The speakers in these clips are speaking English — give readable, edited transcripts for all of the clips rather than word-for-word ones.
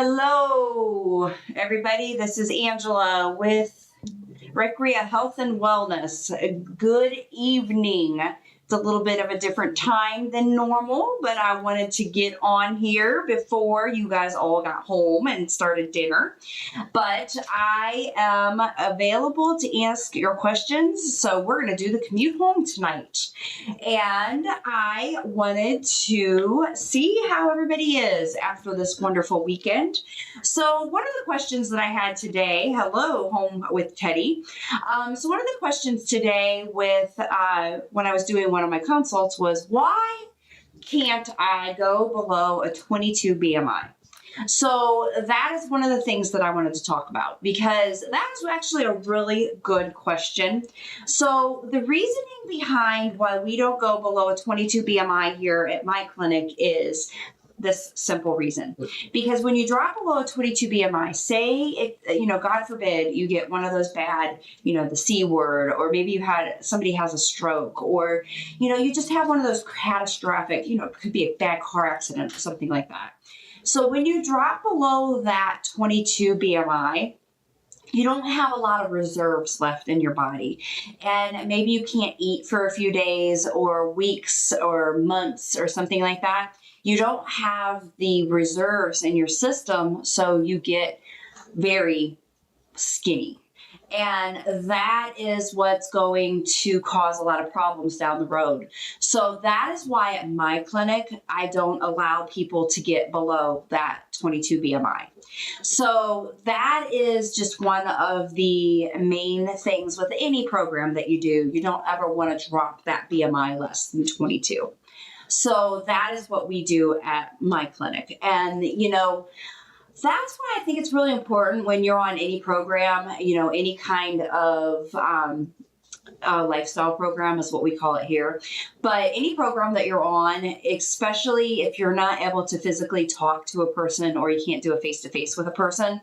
Hello, everybody. This is Angela with Recrea Health and Wellness. Good evening. It's a little bit of a different time than normal, but I wanted to get on here before you guys all got home and started dinner. But I am available to ask your questions. So we're going to do the commute home tonight. And I wanted to see how everybody is after this wonderful weekend. So one of the questions that I had today, hello, home with Teddy. So one of the questions today when I was doing one of my consults was, why can't I go below a 22 BMI? So that is one of the things that I wanted to talk about because that is actually a really good question. So the reasoning behind why we don't go below a 22 BMI here at my clinic is this simple reason. Because when you drop below a 22 BMI, say God forbid, you get one of those bad, the C word, or maybe somebody has a stroke, or, you just have one of those catastrophic, it could be a bad car accident or something like that. So when you drop below that 22 BMI, you don't have a lot of reserves left in your body. And maybe you can't eat for a few days or weeks or months or something like that. You don't have the reserves in your system, so you get very skinny. And that is what's going to cause a lot of problems down the road. So that is why at my clinic, I don't allow people to get below that 22 BMI. So that is just one of the main things with any program that you do. You don't ever want to drop that BMI less than 22. So that is what we do at my clinic. And, that's why I think it's really important when you're on any program, any kind of lifestyle program is what we call it here. But any program that you're on, especially if you're not able to physically talk to a person or you can't do a face-to-face with a person,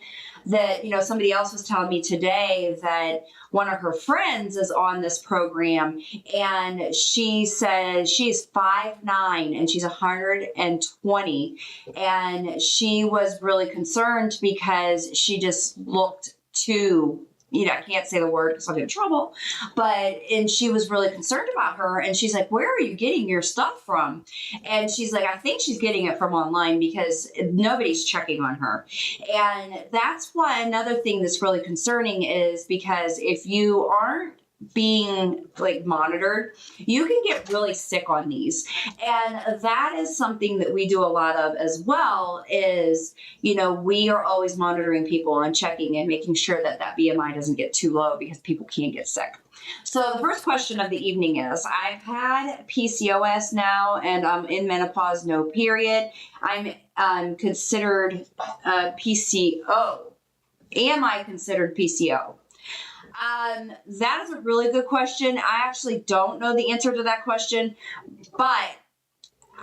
that, somebody else was telling me today that one of her friends is on this program and she says she's 5'9" and she's 120. And she was really concerned because she just looked too, I can't say the word because I'll get in trouble, and she was really concerned about her. And she's like, where are you getting your stuff from? And she's like, I think she's getting it from online because nobody's checking on her. And that's why another thing that's really concerning is because if you aren't being monitored, you can get really sick on these. And that is something that we do a lot of as well is, we are always monitoring people and checking and making sure that that BMI doesn't get too low because people can get sick. So the first question of the evening is, I've had PCOS now and I'm in menopause, no period. I'm considered PCO. Am I considered PCO? That is a really good question. I actually don't know the answer to that question, but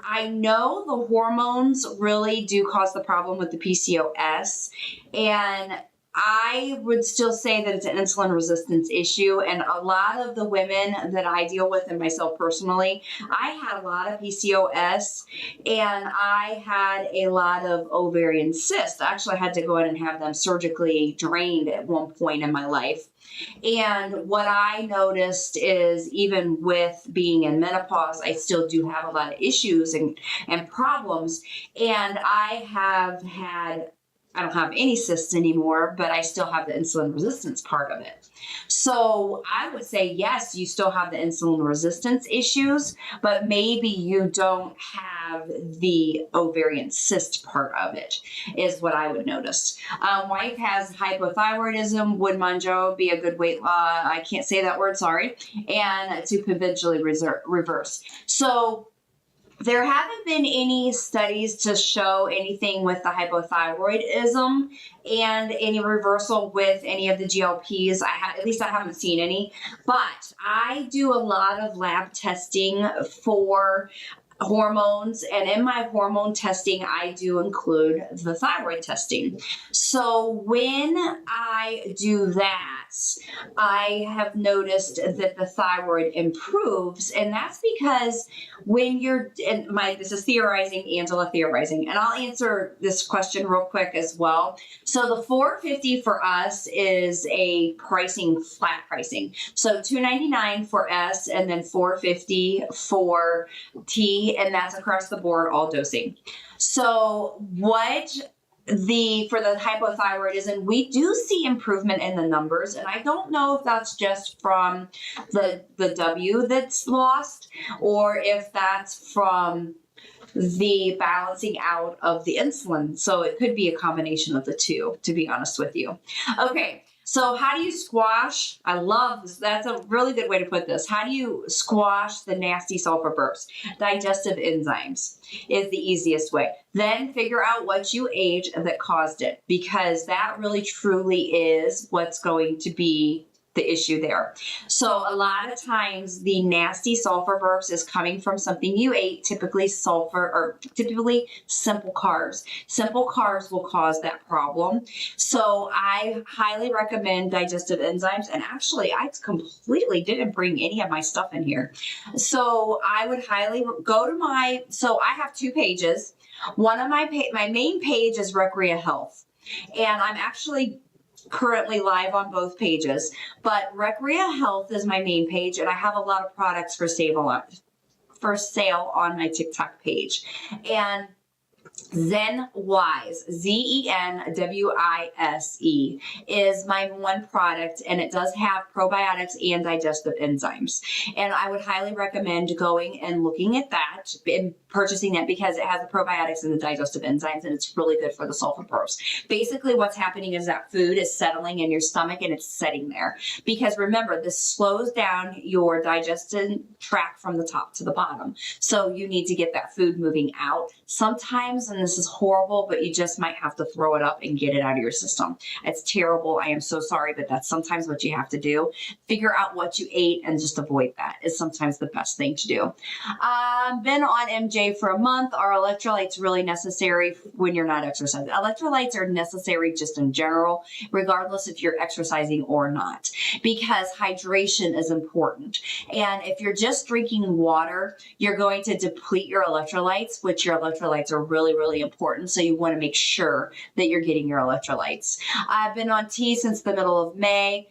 I know the hormones really do cause the problem with the PCOS, and I would still say that it's an insulin resistance issue. And a lot of the women that I deal with, and myself personally, I had a lot of PCOS and I had a lot of ovarian cysts. Actually, I had to go in and have them surgically drained at one point in my life. And what I noticed is even with being in menopause, I still do have a lot of issues and problems. And I don't have any cysts anymore, but I still have the insulin resistance part of it. So I would say, yes, you still have the insulin resistance issues, but maybe you don't have the ovarian cyst part of it, is what I would notice. Wife has hypothyroidism. Would Monjo be a good weight loss? I can't say that word, sorry. And to eventually reverse. So there haven't been any studies to show anything with the hypothyroidism and any reversal with any of the GLPs. At least I haven't seen any, but I do a lot of lab testing for hormones, and in my hormone testing, I do include the thyroid testing. So when I do that, I have noticed that the thyroid improves, and that's because when you're this is theorizing, Angela theorizing, and I'll answer this question real quick as well. So the 450 for us is a flat pricing. So $299 for S, and then $450 for T, and that's across the board, all dosing. So for the hypothyroidism, we do see improvement in the numbers, and I don't know if that's just from the W that's lost, or if that's from the balancing out of the insulin. So it could be a combination of the two, to be honest with you. Okay. So how do you squash? I love this. That's a really good way to put this. How do you squash the nasty sulfur burps? Digestive enzymes is the easiest way. Then figure out what you ate that caused it, because that really truly is what's going to be the issue there. So a lot of times the nasty sulfur burps is coming from something you ate, typically simple carbs. Simple carbs will cause that problem. So I highly recommend digestive enzymes. And actually, I completely didn't bring any of my stuff in here. So I would highly go to so I have 2 pages. One of my main page is Recrea Health. And I'm actually currently live on both pages, but Recrea Health is my main page, and I have a lot of products for sale on my TikTok page. And ZenWise, ZenWise, is my one product, and it does have probiotics and digestive enzymes. And I would highly recommend going and looking at that and purchasing that, because it has the probiotics and the digestive enzymes, and it's really good for the sulfur burps. Basically, what's happening is that food is settling in your stomach and it's setting there. Because remember, this slows down your digestive tract from the top to the bottom. So you need to get that food moving out. Sometimes, and this is horrible, but you just might have to throw it up and get it out of your system. It's terrible. I am so sorry, but that's sometimes what you have to do. Figure out what you ate and just avoid that is sometimes the best thing to do. Been on MJ for a month. Are electrolytes really necessary when you're not exercising? Electrolytes are necessary just in general, regardless if you're exercising or not, because hydration is important. And if you're just drinking water, you're going to deplete your electrolytes, which your electrolytes are really, really important. So you want to make sure that you're getting your electrolytes. I've been on tea since the middle of May.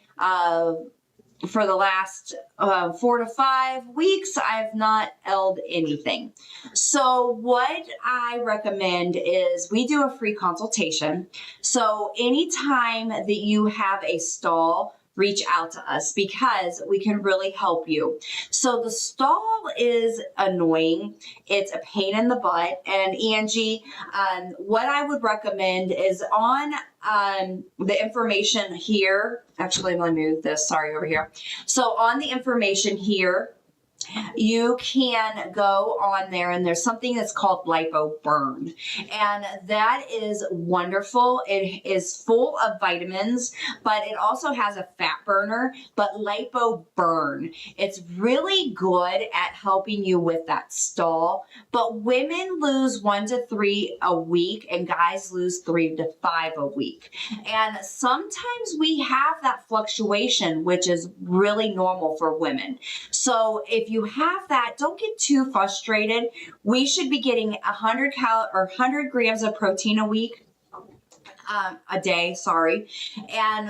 For the last 4 to 5 weeks, I've not held anything. So what I recommend is we do a free consultation. So anytime that you have a stall, reach out to us, because we can really help you. So the stall is annoying. It's a pain in the butt. And Angie, what I would recommend is on the information here. Actually, let me move this. Sorry, over here. So on the information here, you can go on there, and there's something that's called LipoBurn, and that is wonderful. It is full of vitamins, but it also has a fat burner. But LipoBurn, it's really good at helping you with that stall. But women lose 1 to 3 a week, and guys lose 3 to 5 a week. And sometimes we have that fluctuation, which is really normal for women. So if you have that, don't get too frustrated. We should be getting 100 grams of protein a day, and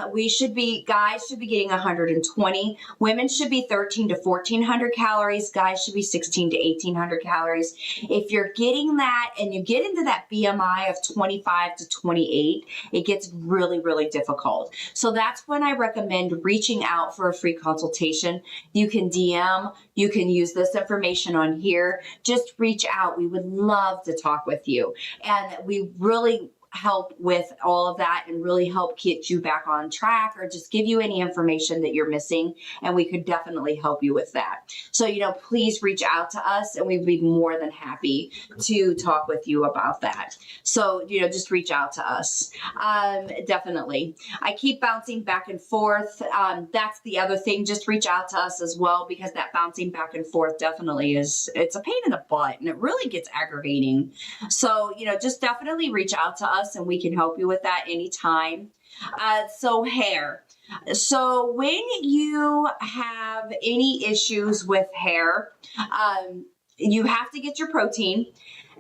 guys should be getting 120. Women should be 13 to 1400 calories. Guys should be 16 to 1800 calories. If you're getting that and you get into that BMI of 25 to 28, it gets really, really difficult. So that's when I recommend reaching out for a free consultation. You can DM, you can use this information on here. Just reach out. We would love to talk with you. And we really help with all of that and really help get you back on track, or just give you any information that you're missing. And we could definitely help you with that. So, please reach out to us and we'd be more than happy to talk with you about that. So, just reach out to us. Definitely. I keep bouncing back and forth. That's the other thing. Just reach out to us as well, because that bouncing back and forth definitely it's a pain in the butt and it really gets aggravating. So, just definitely reach out to us and we can help you with that anytime. So hair. So when you have any issues with hair, you have to get your protein.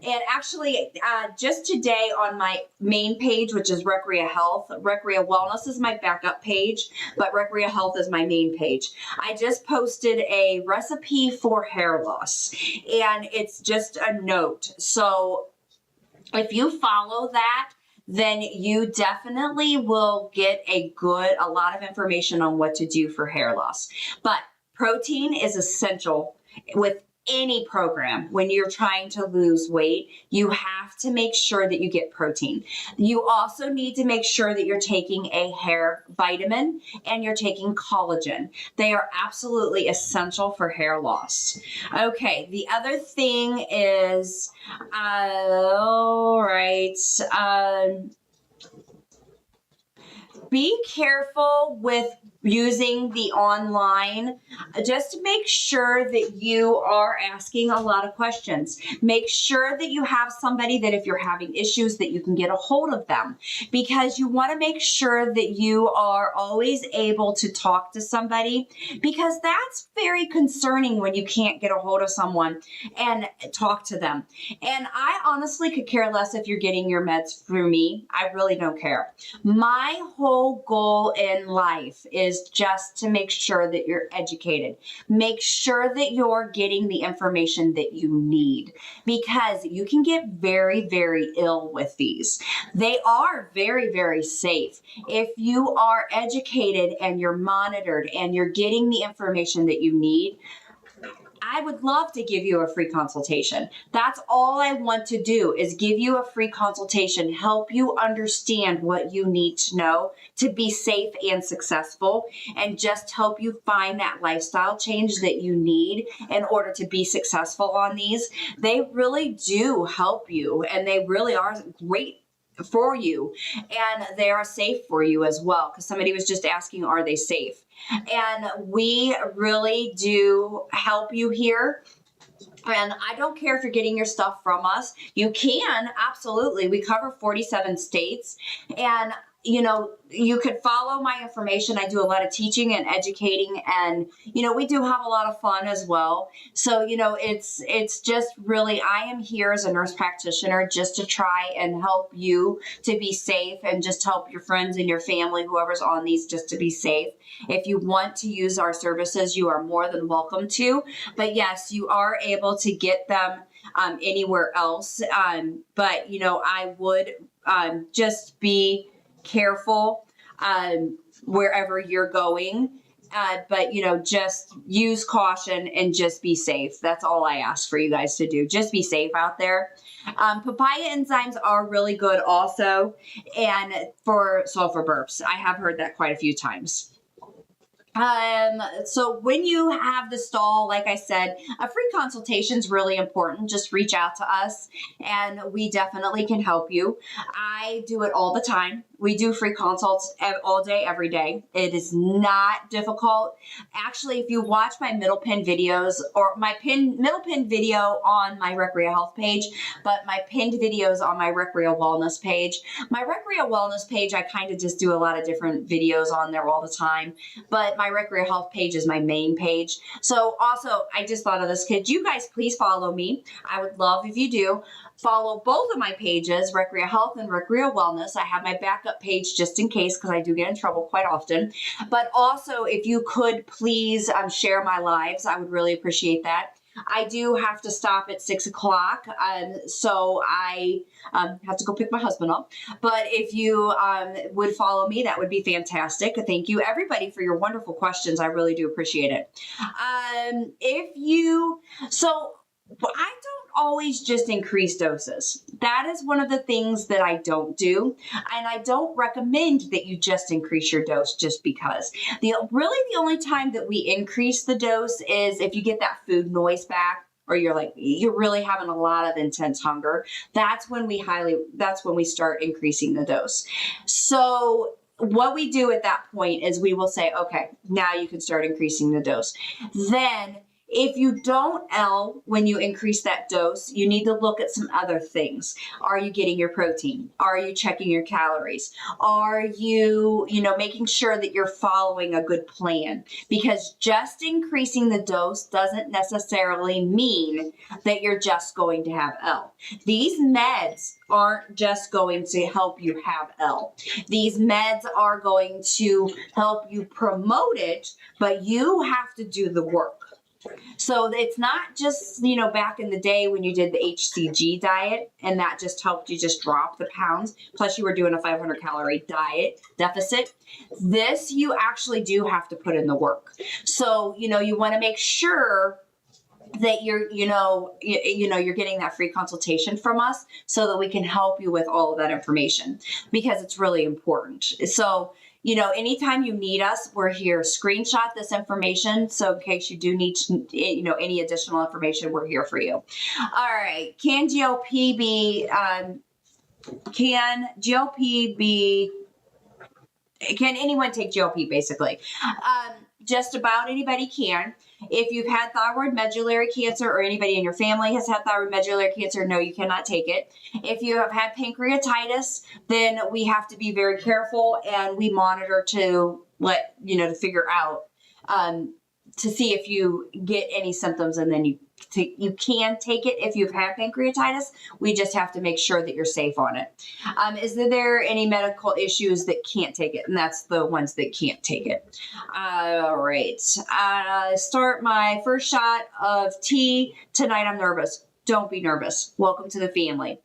And actually, just today on my main page, which is Recrea Health, Recrea Wellness is my backup page, but Recrea Health is my main page. I just posted a recipe for hair loss, and it's just a note. So if you follow that, then you definitely will get a lot of information on what to do for hair loss. But protein is essential with any program. When you're trying to lose weight, you have to make sure that you get protein. You also need to make sure that you're taking a hair vitamin and you're taking collagen. They are absolutely essential for hair loss. Okay, the other thing is, all right, be careful with using the online. Just make sure that you are asking a lot of questions. Make sure that you have somebody that if you're having issues that you can get a hold of them, because you want to make sure that you are always able to talk to somebody, because that's very concerning when you can't get a hold of someone and talk to them. And I honestly could care less if you're getting your meds through me. I really don't care. My whole goal in life is just to make sure that you're educated. Make sure that you're getting the information that you need, because you can get very, very ill with these. They are very, very safe. If you are educated and you're monitored and you're getting the information that you need, I would love to give you a free consultation. That's all I want to do, is give you a free consultation, help you understand what you need to know to be safe and successful, and just help you find that lifestyle change that you need in order to be successful on these. They really do help you, and they really are great for you, and they are safe for you as well, because somebody was just asking, are they safe? And we really do help you here. And I don't care if you're getting your stuff from us. You can, absolutely. We cover 47 states. And you could follow my information. I do a lot of teaching and educating, and we do have a lot of fun as well. So it's just really, I am here as a nurse practitioner just to try and help you to be safe, and just help your friends and your family, whoever's on these, just to be safe. If you want to use our services, you are more than welcome to. But yes, you are able to get them anywhere else. But I would just be careful wherever you're going, but just use caution and just be safe. That's all I ask for you guys to do. Just be safe out there. Papaya enzymes are really good also, and for sulfur burps. I have heard that quite a few times. So when you have the stall, like I said, a free consultation is really important. Just reach out to us and we definitely can help you. I do it all the time. We do free consults all day, every day. It is not difficult. Actually, if you watch my middle pin videos, or my middle pin video on my Recrea Health page, but my pinned videos on my Recrea Wellness page. My Recrea Wellness page, I kind of just do a lot of different videos on there all the time, but my Recrea Health page is my main page. So also, I just thought of this, could you guys please follow me? I would love if you do. Follow both of my pages, Recrea Health and Recrea Wellness. I have my backup page just in case, because I do get in trouble quite often. But also, if you could please share my lives, I would really appreciate that. I do have to stop at 6 o'clock, so I have to go pick my husband up. But if you would follow me, that would be fantastic. Thank you, everybody, for your wonderful questions. I really do appreciate it. But I don't always just increase doses. That is one of the things that I don't do. And I don't recommend that you just increase your dose just because. The only time that we increase the dose is if you get that food noise back, or you're really having a lot of intense hunger. That's when we start increasing the dose. So what we do at that point is we will say, okay, now you can start increasing the dose. Then if you don't when you increase that dose, you need to look at some other things. Are you getting your protein? Are you checking your calories? Are you, making sure that you're following a good plan? Because just increasing the dose doesn't necessarily mean that you're just going to have L. These meds aren't just going to help you have L. These meds are going to help you promote it, but you have to do the work. So it's not just, back in the day when you did the HCG diet and that just helped you just drop the pounds, plus you were doing a 500 calorie diet deficit. This, you actually do have to put in the work. So, you want to make sure that you're getting that free consultation from us so that we can help you with all of that information, because it's really important. So, anytime you need us, we're here. Screenshot this information. So in case you do need, any additional information, we're here for you. All right. Can GLP be, can anyone take GLP basically? Just about anybody can. If you've had thyroid medullary cancer or anybody in your family has had thyroid medullary cancer, no, you cannot take it. If you have had pancreatitis, then we have to be very careful and we monitor to figure out, to see if you get any symptoms, and then you can take it if you've had pancreatitis. We just have to make sure that you're safe on it. Is there any medical issues that can't take it? And that's the ones that can't take it. All right. Start my first shot of tea tonight. I'm nervous. Don't be nervous. Welcome to the family.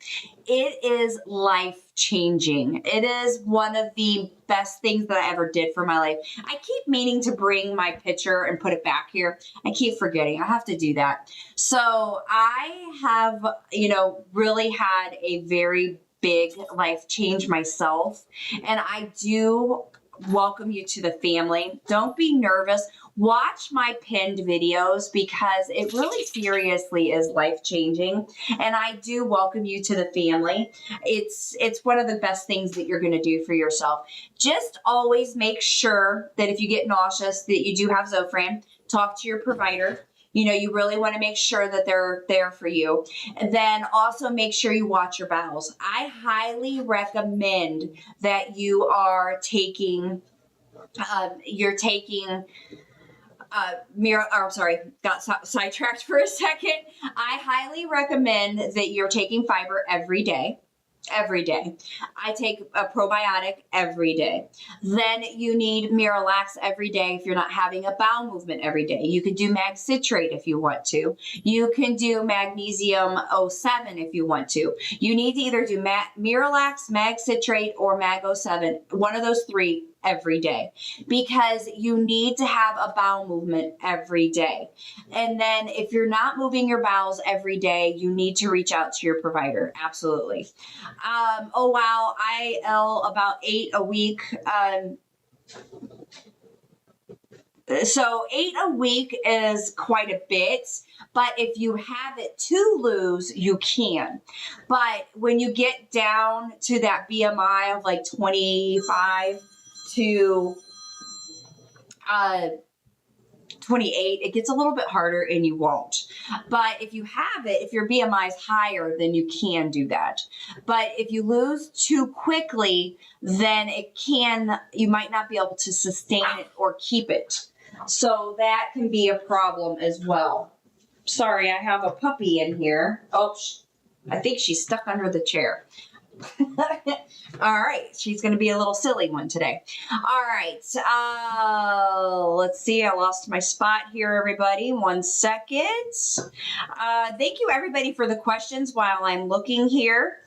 It is life-changing. It is one of the best things that I ever did for my life. I keep meaning to bring my picture and put it back here. I keep forgetting. I have to do that. So I have, really had a very big life change myself. And I do welcome you to the family. Don't be nervous. Watch my pinned videos because it really seriously is life-changing. And I do welcome you to the family. It's one of the best things that you're going to do for yourself. Just always make sure that if you get nauseous that you do have Zofran. Talk to your provider. You really want to make sure that they're there for you. And then also make sure you watch your bowels. I highly recommend that you are taking, got sidetracked for a second. I highly recommend that you're taking fiber every day. Every day. I take a probiotic every day. Then you need Miralax every day if you're not having a bowel movement every day. You can do mag citrate if you want to. You can do magnesium 07 if you want to. You need to either do Miralax, mag citrate, or mag 07, one of those three every day, because you need to have a bowel movement every day. And then if you're not moving your bowels every day, you need to reach out to your provider. Absolutely. Oh, wow. IL about 8 a week. So 8 a week is quite a bit, but if you have it to lose, you can. But when you get down to that BMI of like 25 to 28, it gets a little bit harder and you won't. But if you have it, if your BMI is higher, then you can do that. But if you lose too quickly, then you might not be able to sustain it or keep it. So that can be a problem as well. Sorry, I have a puppy in here. Oh, I think she's stuck under the chair. All right, she's going to be a little silly one today. All right, let's see. I lost my spot here, everybody. 1 second. Thank you, everybody, for the questions while I'm looking here.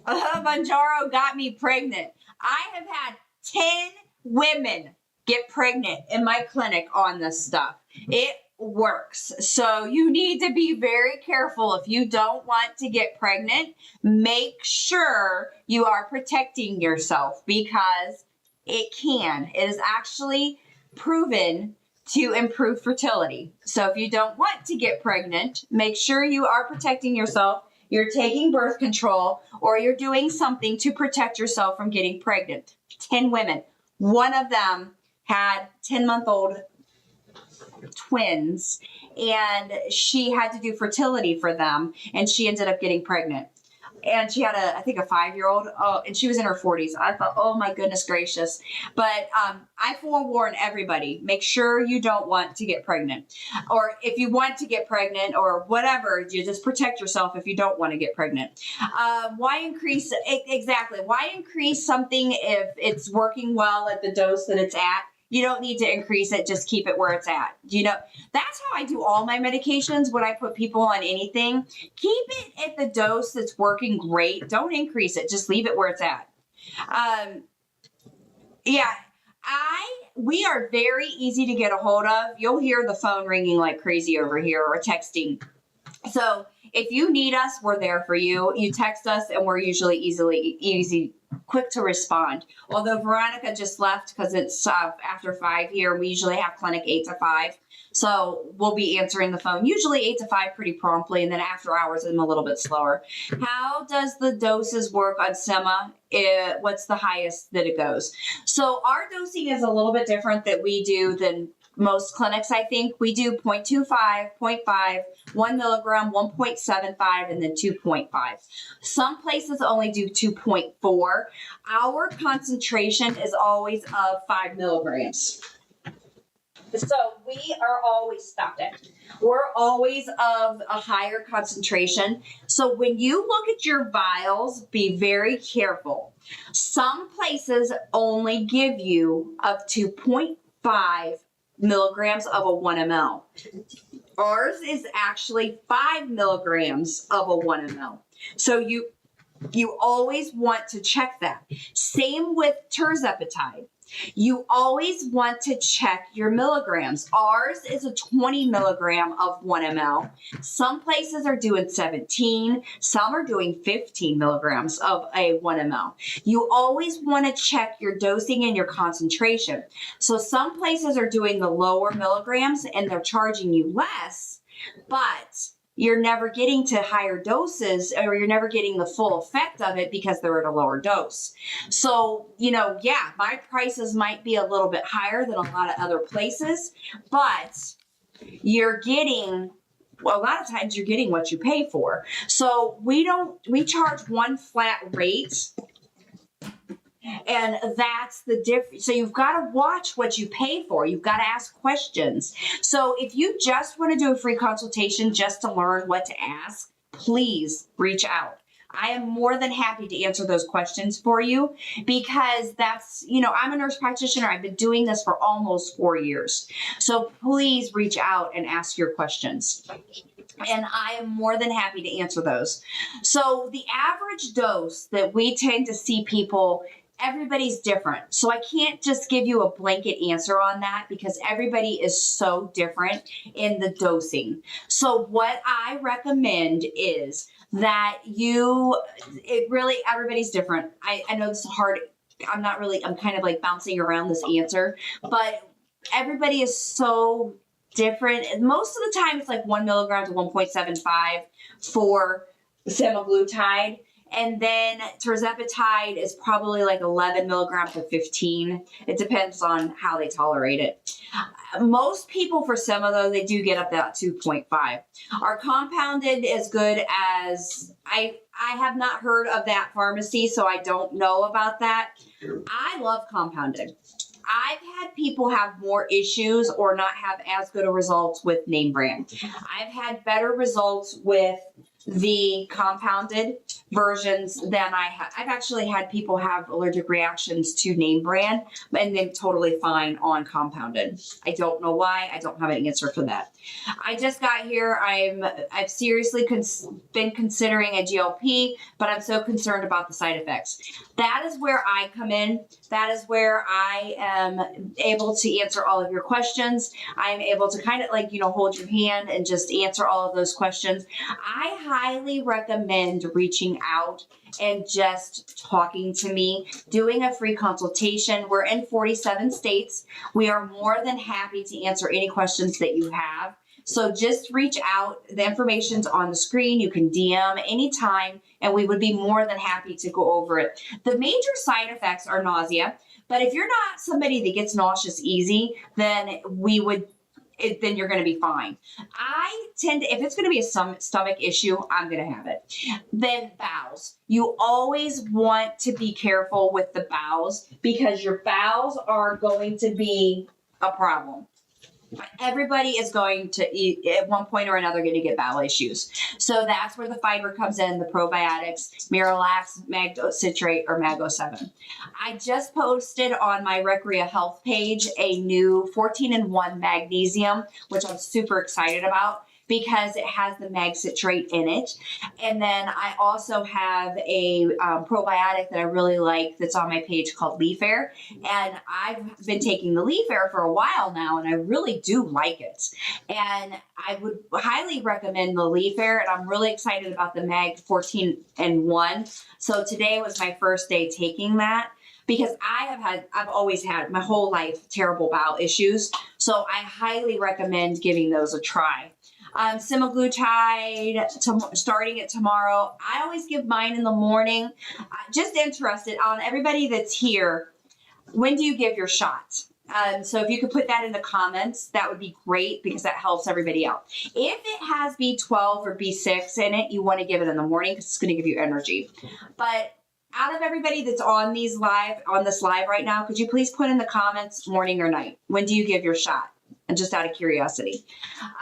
Manjaro got me pregnant. I have had 10 women get pregnant in my clinic on this stuff. It works. So you need to be very careful. If you don't want to get pregnant, make sure you are protecting yourself because it can. It is actually proven to improve fertility. So if you don't want to get pregnant, make sure you are protecting yourself. You're taking birth control or you're doing something to protect yourself from getting pregnant. 10 women. One of them had 10-month-old twins and she had to do fertility for them and she ended up getting pregnant. And she had I think a 5-year-old. Oh, and she was in her 40s. I thought, oh my goodness gracious. But I forewarn everybody, make sure you don't want to get pregnant. Or if you want to get pregnant or whatever, you just protect yourself if you don't want to get pregnant. Why increase, exactly, why increase something if it's working well at the dose that it's at? You don't need to increase it. Just keep it where it's at. You know, that's how I do all my medications when I put people on anything. Keep it at the dose that's working great. Don't increase it. Just leave it where it's at. Yeah, we are very easy to get a hold of. You'll hear the phone ringing like crazy over here or texting. So if you need us, we're there for you. You text us and we're usually quick to respond. Although Veronica just left because it's after 5 here. We usually have clinic 8 to 5. So we'll be answering the phone usually 8 to 5 pretty promptly. And then after hours, I'm a little bit slower. How does the doses work on Sema? What's the highest that it goes? So our dosing is a little bit different that we do than most clinics. I think we do 0.25, 0.5, 1 milligram, 1.75, and then 2.5. Some places only do 2.4. Our concentration is always of 5 milligrams. So we are always stopped it. We're always of a higher concentration. So when you look at your vials, be very careful. Some places only give you up to 0.5 milligrams of a 1 ml. Ours is actually 5 milligrams of a 1 ml. So you always want to check that. Same with tirzepatide. You always want to check your milligrams. Ours is a 20 milligram of 1 ml. Some places are doing 17. Some are doing 15 milligrams of a 1 ml. You always want to check your dosing and your concentration. So some places are doing the lower milligrams and they're charging you less, but you're never getting to higher doses or you're never getting the full effect of it because they're at a lower dose. So, you know, yeah, my prices might be a little bit higher than a lot of other places, but you're getting, well, a lot of times you're getting what you pay for. So we charge one flat rate. And that's the difference. So you've got to watch what you pay for. You've got to ask questions. So if you just want to do a free consultation just to learn what to ask, please reach out. I am more than happy to answer those questions for you because that's, you know, I'm a nurse practitioner. I've been doing this for almost 4 years. So please reach out and ask your questions. And I am more than happy to answer those. So the average dose that we tend to see people, everybody's different. So I can't just give you a blanket answer on that because everybody is so different in the dosing. So what I recommend is that everybody's different. I know this is hard. I'm kind of like bouncing around this answer, but everybody is so different. And most of the time it's like 1 milligram to 1.75 for semaglutide. And then tirzepatide is probably like 11 milligrams to 15. It depends on how they tolerate it. Most people for Sema, though, they do get up to 2.5. Our compounded is good as, I have not heard of that pharmacy, so I don't know about that. I love compounded. I've had people have more issues or not have as good a results with name brand. I've had better results with the compounded versions than I have. I've actually had people have allergic reactions to name brand and then totally fine on compounded. I don't know why. I don't have an answer for that. I just got here. I've seriously been considering a GLP, but I'm so concerned about the side effects. That is where I come in. That is where I am able to answer all of your questions. I'm able to kind of like, hold your hand and just answer all of those questions. I highly recommend reaching out and just talking to me, doing a free consultation. We're in 47 states. We are more than happy to answer any questions that you have. So just reach out. The information's on the screen. You can DM anytime, and we would be more than happy to go over it. The major side effects are nausea, but if you're not somebody that gets nauseous easy, then then you're going to be fine. I tend to, if it's going to be a stomach issue, I'm going to have it. Then bowels. You always want to be careful with the bowels because your bowels are going to be a problem. Everybody is going to eat at one point or another going to get bowel issues. So that's where the fiber comes in, the probiotics, Miralax, Citrate, or Mago7. I just posted on my Recrea Health page a new 14-in-1 magnesium, which I'm super excited about because it has the mag citrate in it. And then I also have a probiotic that I really like that's on my page called Leaf Air. And I've been taking the Leaf Air for a while now, and I really do like it. And I would highly recommend the Leaf Air, and I'm really excited about the Mag 14-in-1. So today was my first day taking that, because I've always had my whole life terrible bowel issues. So I highly recommend giving those a try. Semaglutide, starting it tomorrow. I always give mine in the morning. Just interested on everybody that's here. When do you give your shot? So if you could put that in the comments, that would be great because that helps everybody out. If it has B12 or B6 in it, you want to give it in the morning because it's going to give you energy. But out of everybody that's on this live right now, could you please put in the comments morning or night? When do you give your shot? And just out of curiosity.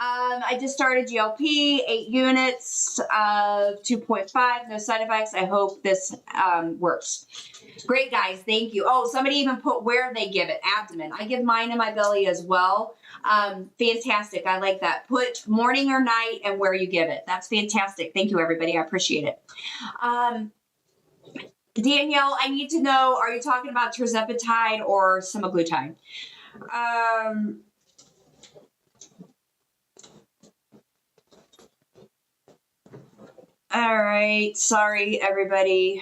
I just started GLP, 8 units of 2.5, no side effects. I hope this works. Great, guys. Thank you. Oh, somebody even put where they give it, abdomen. I give mine in my belly as well. Fantastic. I like that. Put morning or night and where you give it. That's fantastic. Thank you, everybody. I appreciate it. Danielle, I need to know, are you talking about tirzepatide or semaglutide? All right. Sorry, everybody.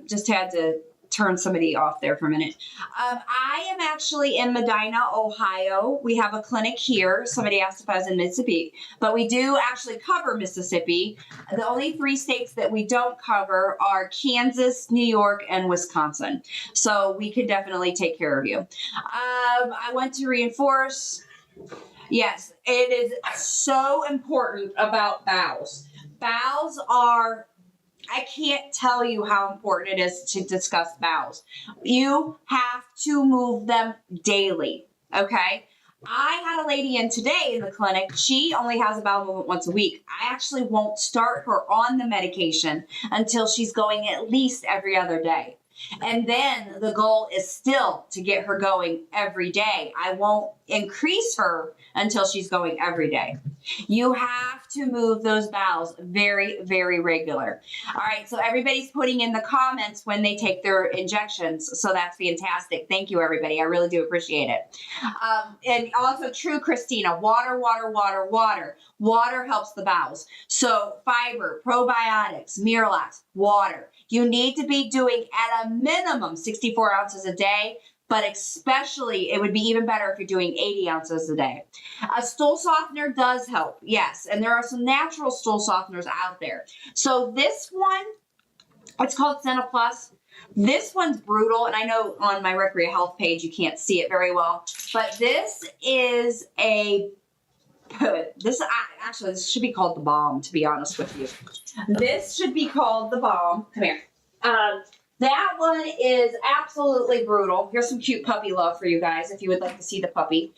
Just had to turn somebody off there for a minute. I am actually in Medina, Ohio. We have a clinic here. Somebody asked if I was in Mississippi, but we do actually cover Mississippi. The only 3 states that we don't cover are Kansas, New York, and Wisconsin. So we can definitely take care of you. I want to reinforce. Yes, it is so important about bowels. Bowels are, I can't tell you how important it is to discuss bowels. You have to move them daily, okay? I had a lady in today in the clinic. She only has a bowel movement once a week. I actually won't start her on the medication until she's going at least every other day. And then the goal is still to get her going every day. I won't increase her until she's going every day. You have to move those bowels very, very regular. All right, so everybody's putting in the comments when they take their injections, so that's fantastic. Thank you, everybody. I really do appreciate it. And also, true, Christina, water, water, water, water. Water helps the bowels. So fiber, probiotics, Miralax, water. You need to be doing at a minimum 64 ounces a day, but especially it would be even better if you're doing 80 ounces a day. A stool softener does help, yes, and there are some natural stool softeners out there. So this one, it's called Senna Plus. This one's brutal, and I know on my Recrea Health page you can't see it very well, but this is this should be called the bomb, to be honest with you. This should be called the bomb. Come here. That one is absolutely brutal. Here's some cute puppy love for you guys if you would like to see the puppy.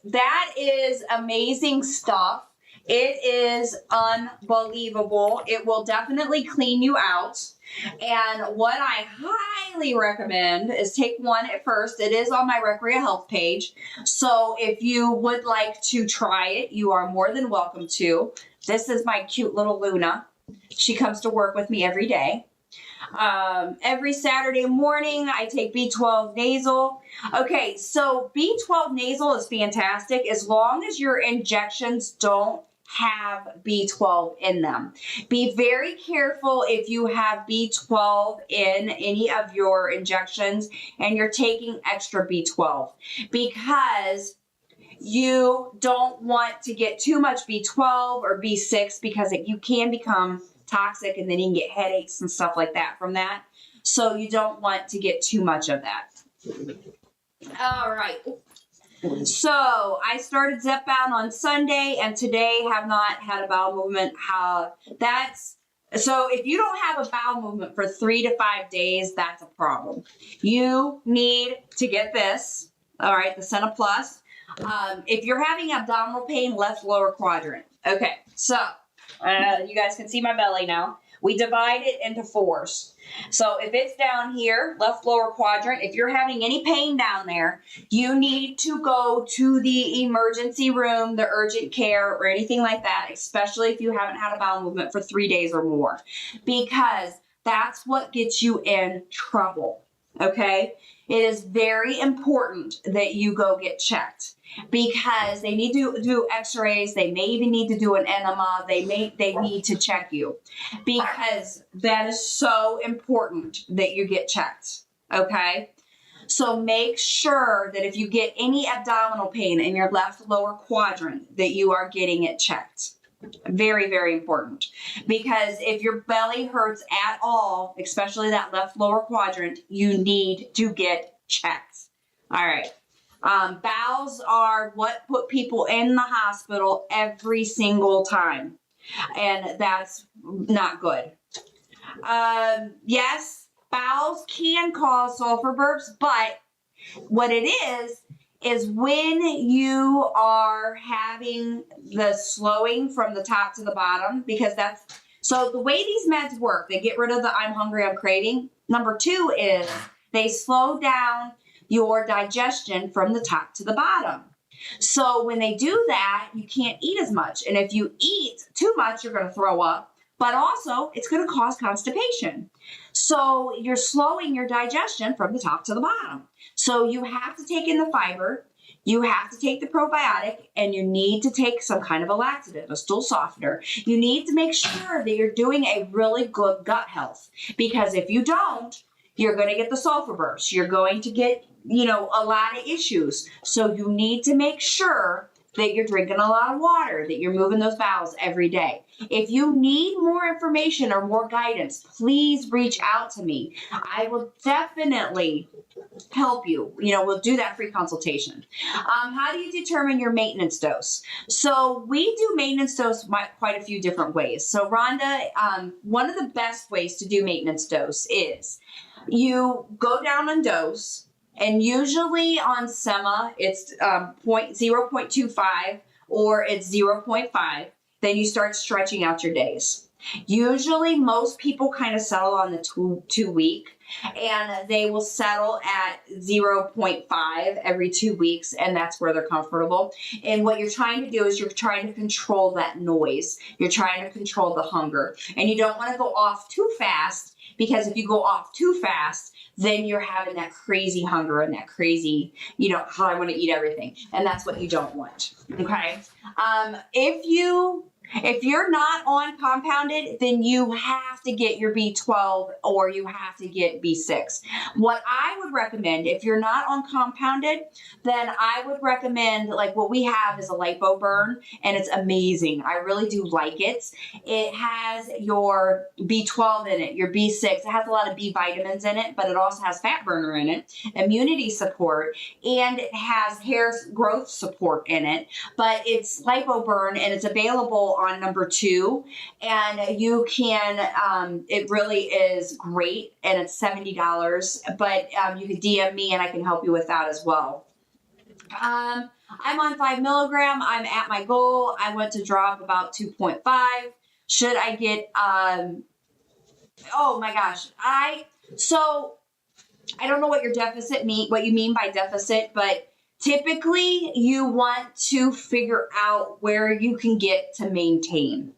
That is amazing stuff. It is unbelievable. It will definitely clean you out. And what I highly recommend is take one at first. It is on my Recrea Health page. So if you would like to try it, you are more than welcome to. This is my cute little Luna. She comes to work with me every day. Every Saturday morning, I take B12 nasal. Okay, so B12 nasal is fantastic as long as your injections don't have B12 in them. Be very careful if you have B12 in any of your injections and you're taking extra B12 because you don't want to get too much B12 or B6 because you can become toxic and then you can get headaches and stuff like that from that. So you don't want to get too much of that. All right. So I started Zepbound on Sunday and today have not had a bowel movement. So if you don't have a bowel movement for 3 to 5 days, that's a problem. You need to get this. All right, the Senna Plus. If you're having abdominal pain, left lower quadrant. Okay, so you guys can see my belly now. We divide it into 4s. So if it's down here, left lower quadrant, if you're having any pain down there, you need to go to the emergency room, the urgent care, or anything like that, especially if you haven't had a bowel movement for 3 days or more, because that's what gets you in trouble, okay? It is very important that you go get checked because they need to do x-rays. They may even need to do an enema. They need to check you because that is so important that you get checked, okay? So make sure that if you get any abdominal pain in your left lower quadrant that you are getting it checked. Very, very important because if your belly hurts at all, especially that left lower quadrant, you need to get checked. All right. Bowels are what put people in the hospital every single time, and that's not good. Yes, bowels can cause sulfur burps, but what it is when you are having the slowing from the top to the bottom, because so the way these meds work, they get rid of the I'm hungry, I'm craving. Number 2 is they slow down your digestion from the top to the bottom. So when they do that, you can't eat as much. And if you eat too much, you're going to throw up, but also it's going to cause constipation. So you're slowing your digestion from the top to the bottom. So you have to take in the fiber, you have to take the probiotic, and you need to take some kind of a laxative, a stool softener. You need to make sure that you're doing a really good gut health, because if you don't, you're going to get the sulfur bursts. You're going to get, a lot of issues. So you need to make sure that you're drinking a lot of water, that you're moving those bowels every day. If you need more information or more guidance, please reach out to me. I will definitely help you. We'll do that free consultation. How do you determine your maintenance dose? So we do maintenance dose quite a few different ways. So Rhonda, one of the best ways to do maintenance dose is you go down on dose, and usually on Sema, it's 0.25 or it's 0.5. Then you start stretching out your days. Usually most people kind of settle on the 2 week, and they will settle at 0.5 every 2 weeks, and that's where they're comfortable. And what you're trying to do is you're trying to control that noise. You're trying to control the hunger, and you don't want to go off too fast, because if you go off too fast, then you're having that crazy hunger and that crazy, how I want to eat everything. And that's what you don't want. Okay. If you're not on compounded, then you have to get your B12 or you have to get B6. What I would recommend, if you're not on compounded, then I would recommend, like what we have is a LipoBurn, and it's amazing. I really do like it. It has your B12 in it, your B6. It has a lot of B vitamins in it, but it also has fat burner in it, immunity support, and it has hair growth support in it. But it's LipoBurn, and it's available on number 2, and you can, it really is great, and it's $70, but you can DM me and I can help you with that as well. I'm on 5 milligram. I'm at my goal. I want to drop about 2.5. Should I get, oh my gosh. So I don't know what your what you mean by deficit, but typically you want to figure out where you can get to maintain.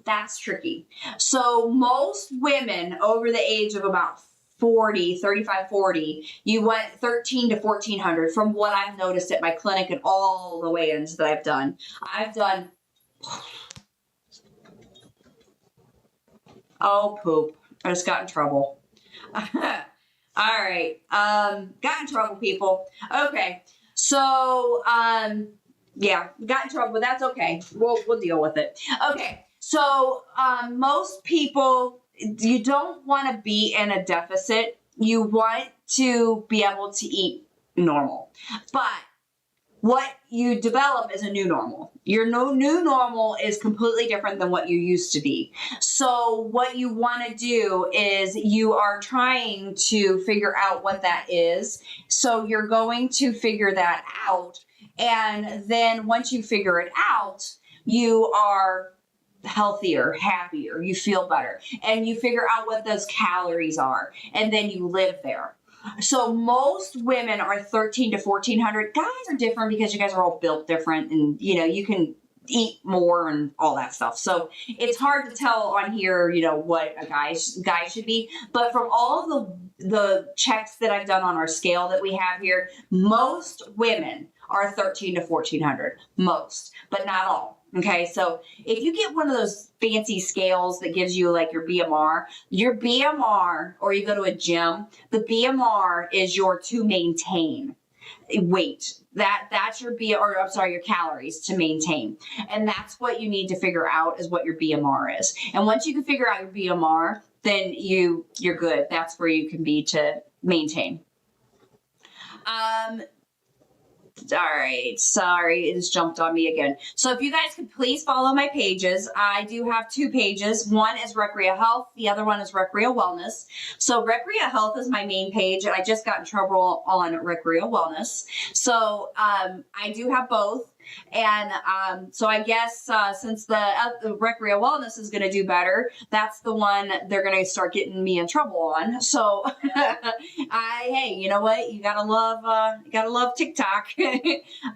That's tricky. So most women over the age of about 40, 35, 40, you want 13 to 1400 from what I've noticed at my clinic and all the weigh-ins that I've done. Oh, poop. I just got in trouble. All right. Got in trouble, people. Okay. So, yeah, got in trouble, but that's okay. We'll deal with it. Okay. So, most people, you don't want to be in a deficit. You want to be able to eat normal. But what you develop is a new normal. Your new normal is completely different than what you used to be. So what you want to do is you are trying to figure out what that is. So you're going to figure that out. And then once you figure it out, you are healthier, happier, you feel better. And you figure out what those calories are. And then you live there. So most women are 13 to 1400. Guys are different because you guys are all built different and, you know, you can eat more and all that stuff. So it's hard to tell on here, you know, what a guy should be. But from all the checks that I've done on our scale that we have here, most women are 13 to 1400. Most, but not all. Okay, so if you get one of those fancy scales that gives you like your BMR, or you go to a gym, the BMR is your to maintain weight. That's your your calories to maintain. And that's what you need to figure out is what your BMR is. And once you can figure out your BMR, then you're good. That's where you can be to maintain. All right, sorry, it just jumped on me again. So if you guys could please follow my pages. I do have 2 pages. One is Recrea Health. The other one is Recrea Wellness. So Recrea Health is my main page, and I just got in trouble on Recrea Wellness. So I do have both. And so I guess since the Recrea Wellness is going to do better, that's the one they're going to start getting me in trouble on. So hey, you know what? You gotta love TikTok.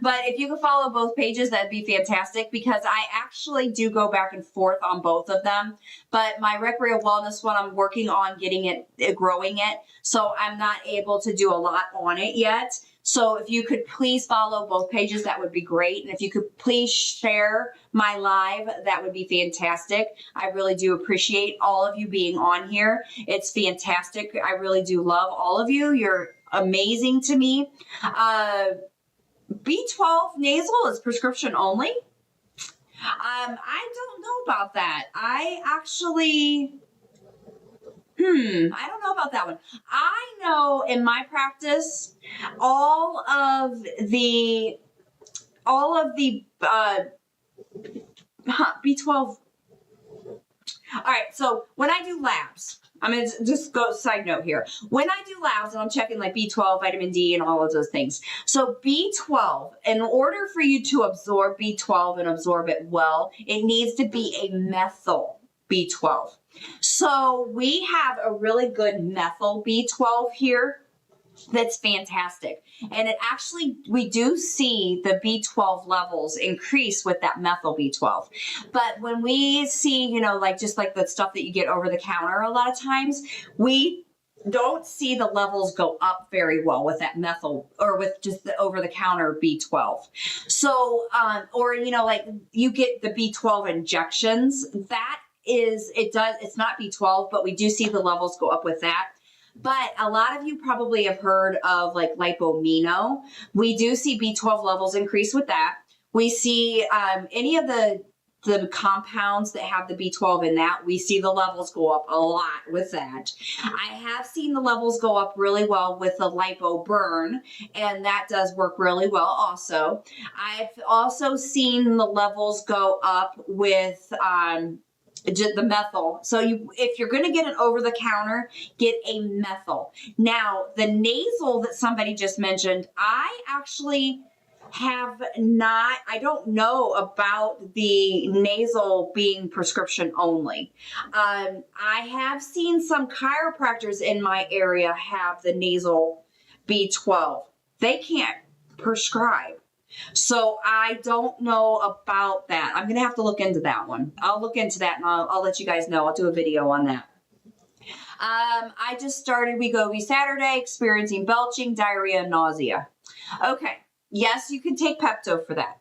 But if you could follow both pages, that'd be fantastic because I actually do go back and forth on both of them. But my Recrea Wellness one, I'm working on getting it, growing it. So I'm not able to do a lot on it yet. So if you could please follow both pages, that would be great. And if you could please share my live, that would be fantastic. I really do appreciate all of you being on here. It's fantastic. I really do love all of you. You're amazing to me. B12 nasal is prescription only. I don't know about that. I actually... I don't know about that one. I know in my practice, all of the B12. All right. So when I do labs, I'm going to just go side note here. When I do labs and I'm checking like B12, vitamin D and all of those things. So B12, in order for you to absorb B12 and absorb it well, it needs to be a methyl B12. So we have a really good methyl B12 here that's fantastic. And it actually, we do see the B12 levels increase with that methyl B12. But when we see, you know, like just like the stuff that you get over the counter a lot of times, we don't see the levels go up very well with that methyl or with just the over the counter B12. So, or, you know, like you get the B12 injections, that is, it's not B12, but we do see the levels go up with that. But a lot of you probably have heard of like lipomino. We do see B12 levels increase with that. We see any of the compounds that have the B12 in that, we see the levels go up a lot with that. I have seen the levels go up really well with the lipo burn, and that does work really well also. I've also seen the levels go up with the methyl. So if you're going to get an over the counter, get a methyl. Now, the nasal that somebody just mentioned, I actually have not, I don't know about the nasal being prescription only. I have seen some chiropractors in my area have the nasal B12. They can't prescribe. So I don't know about that. I'm going to have to look into that one. I'll look into that and I'll let you guys know. I'll do a video on that. I just started Wegovy Saturday, experiencing belching, diarrhea, and nausea. Okay. Yes, you can take Pepto for that.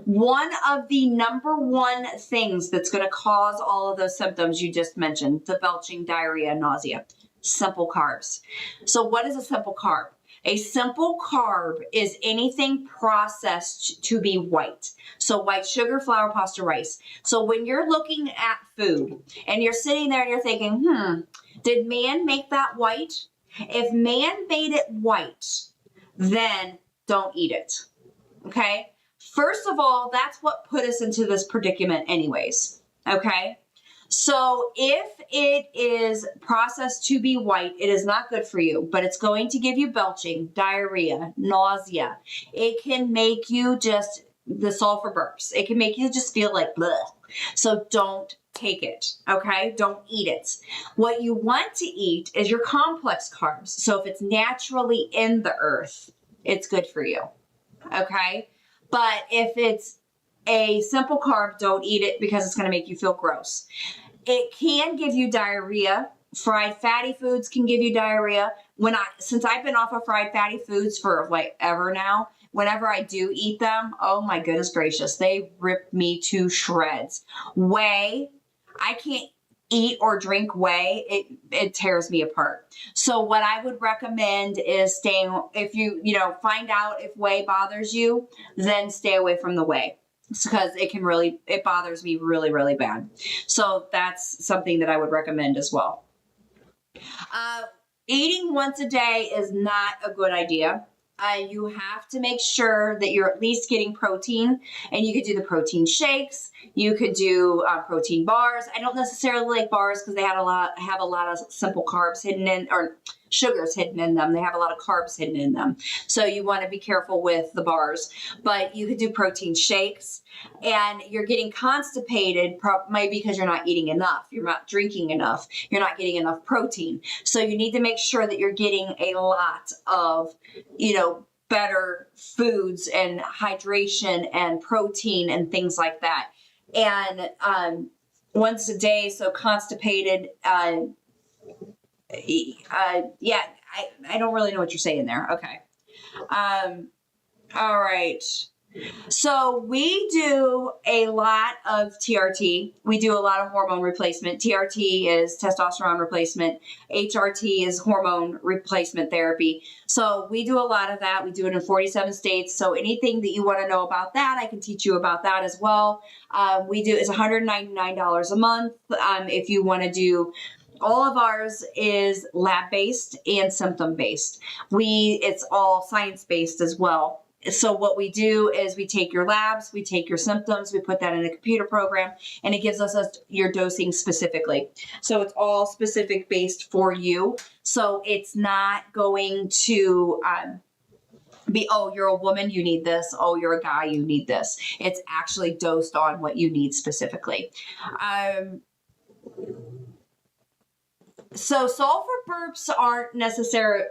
One of the number one things that's going to cause all of those symptoms you just mentioned, the belching, diarrhea, nausea, simple carbs. So what is a simple carb? A simple carb is anything processed to be white. So white sugar, flour, pasta, rice. So when you're looking at food and you're sitting there and you're thinking, did man make that white? If man made it white, then don't eat it. Okay? First of all, that's what put us into this predicament anyways. Okay? So if it is processed to be white, it is not good for you, but it's going to give you belching, diarrhea, nausea. It can make you just, the sulfur burps. It can make you just feel like bleh. So don't take it, okay? Don't eat it. What you want to eat is your complex carbs. So if it's naturally in the earth, it's good for you, okay? But if it's a simple carb, don't eat it because it's going to make you feel gross. It can give you diarrhea. Fried fatty foods can give you diarrhea. Since I've been off of fried fatty foods for like ever now, whenever I do eat them, oh my goodness gracious, they rip me to shreds. Whey, I can't eat or drink whey. It tears me apart. So what I would recommend is if you find out if whey bothers you, then stay away from the whey. Because it bothers me really, really bad. So that's something that I would recommend as well. Eating once a day is not a good idea. You have to make sure that you're at least getting protein, and you could do the protein shakes. You could do protein bars. I don't necessarily like bars because they have a lot of simple carbs hidden in, or sugars hidden in them. They have a lot of carbs hidden in them. So you want to be careful with the bars, but you could do protein shakes. And you're getting constipated maybe because you're not eating enough. You're not drinking enough. You're not getting enough protein. So you need to make sure that you're getting a lot of, better foods and hydration and protein and things like that. And once a day, so constipated, I don't really know what you're saying there. Okay. All right. So we do a lot of TRT. We do a lot of hormone replacement. TRT is testosterone replacement. HRT is hormone replacement therapy. So we do a lot of that. We do it in 47 states. So anything that you want to know about that, I can teach you about that as well. It's $199 a month. If you want to do, all of ours is lab-based and symptom-based. It's all science-based as well. So what we do is we take your labs, we take your symptoms, we put that in a computer program, and it gives us your dosing specifically. So it's all specific based for you. So it's not going to be, oh, you're a woman, you need this. Oh, you're a guy, you need this. It's actually dosed on what you need specifically. So sulfur burps aren't necessary.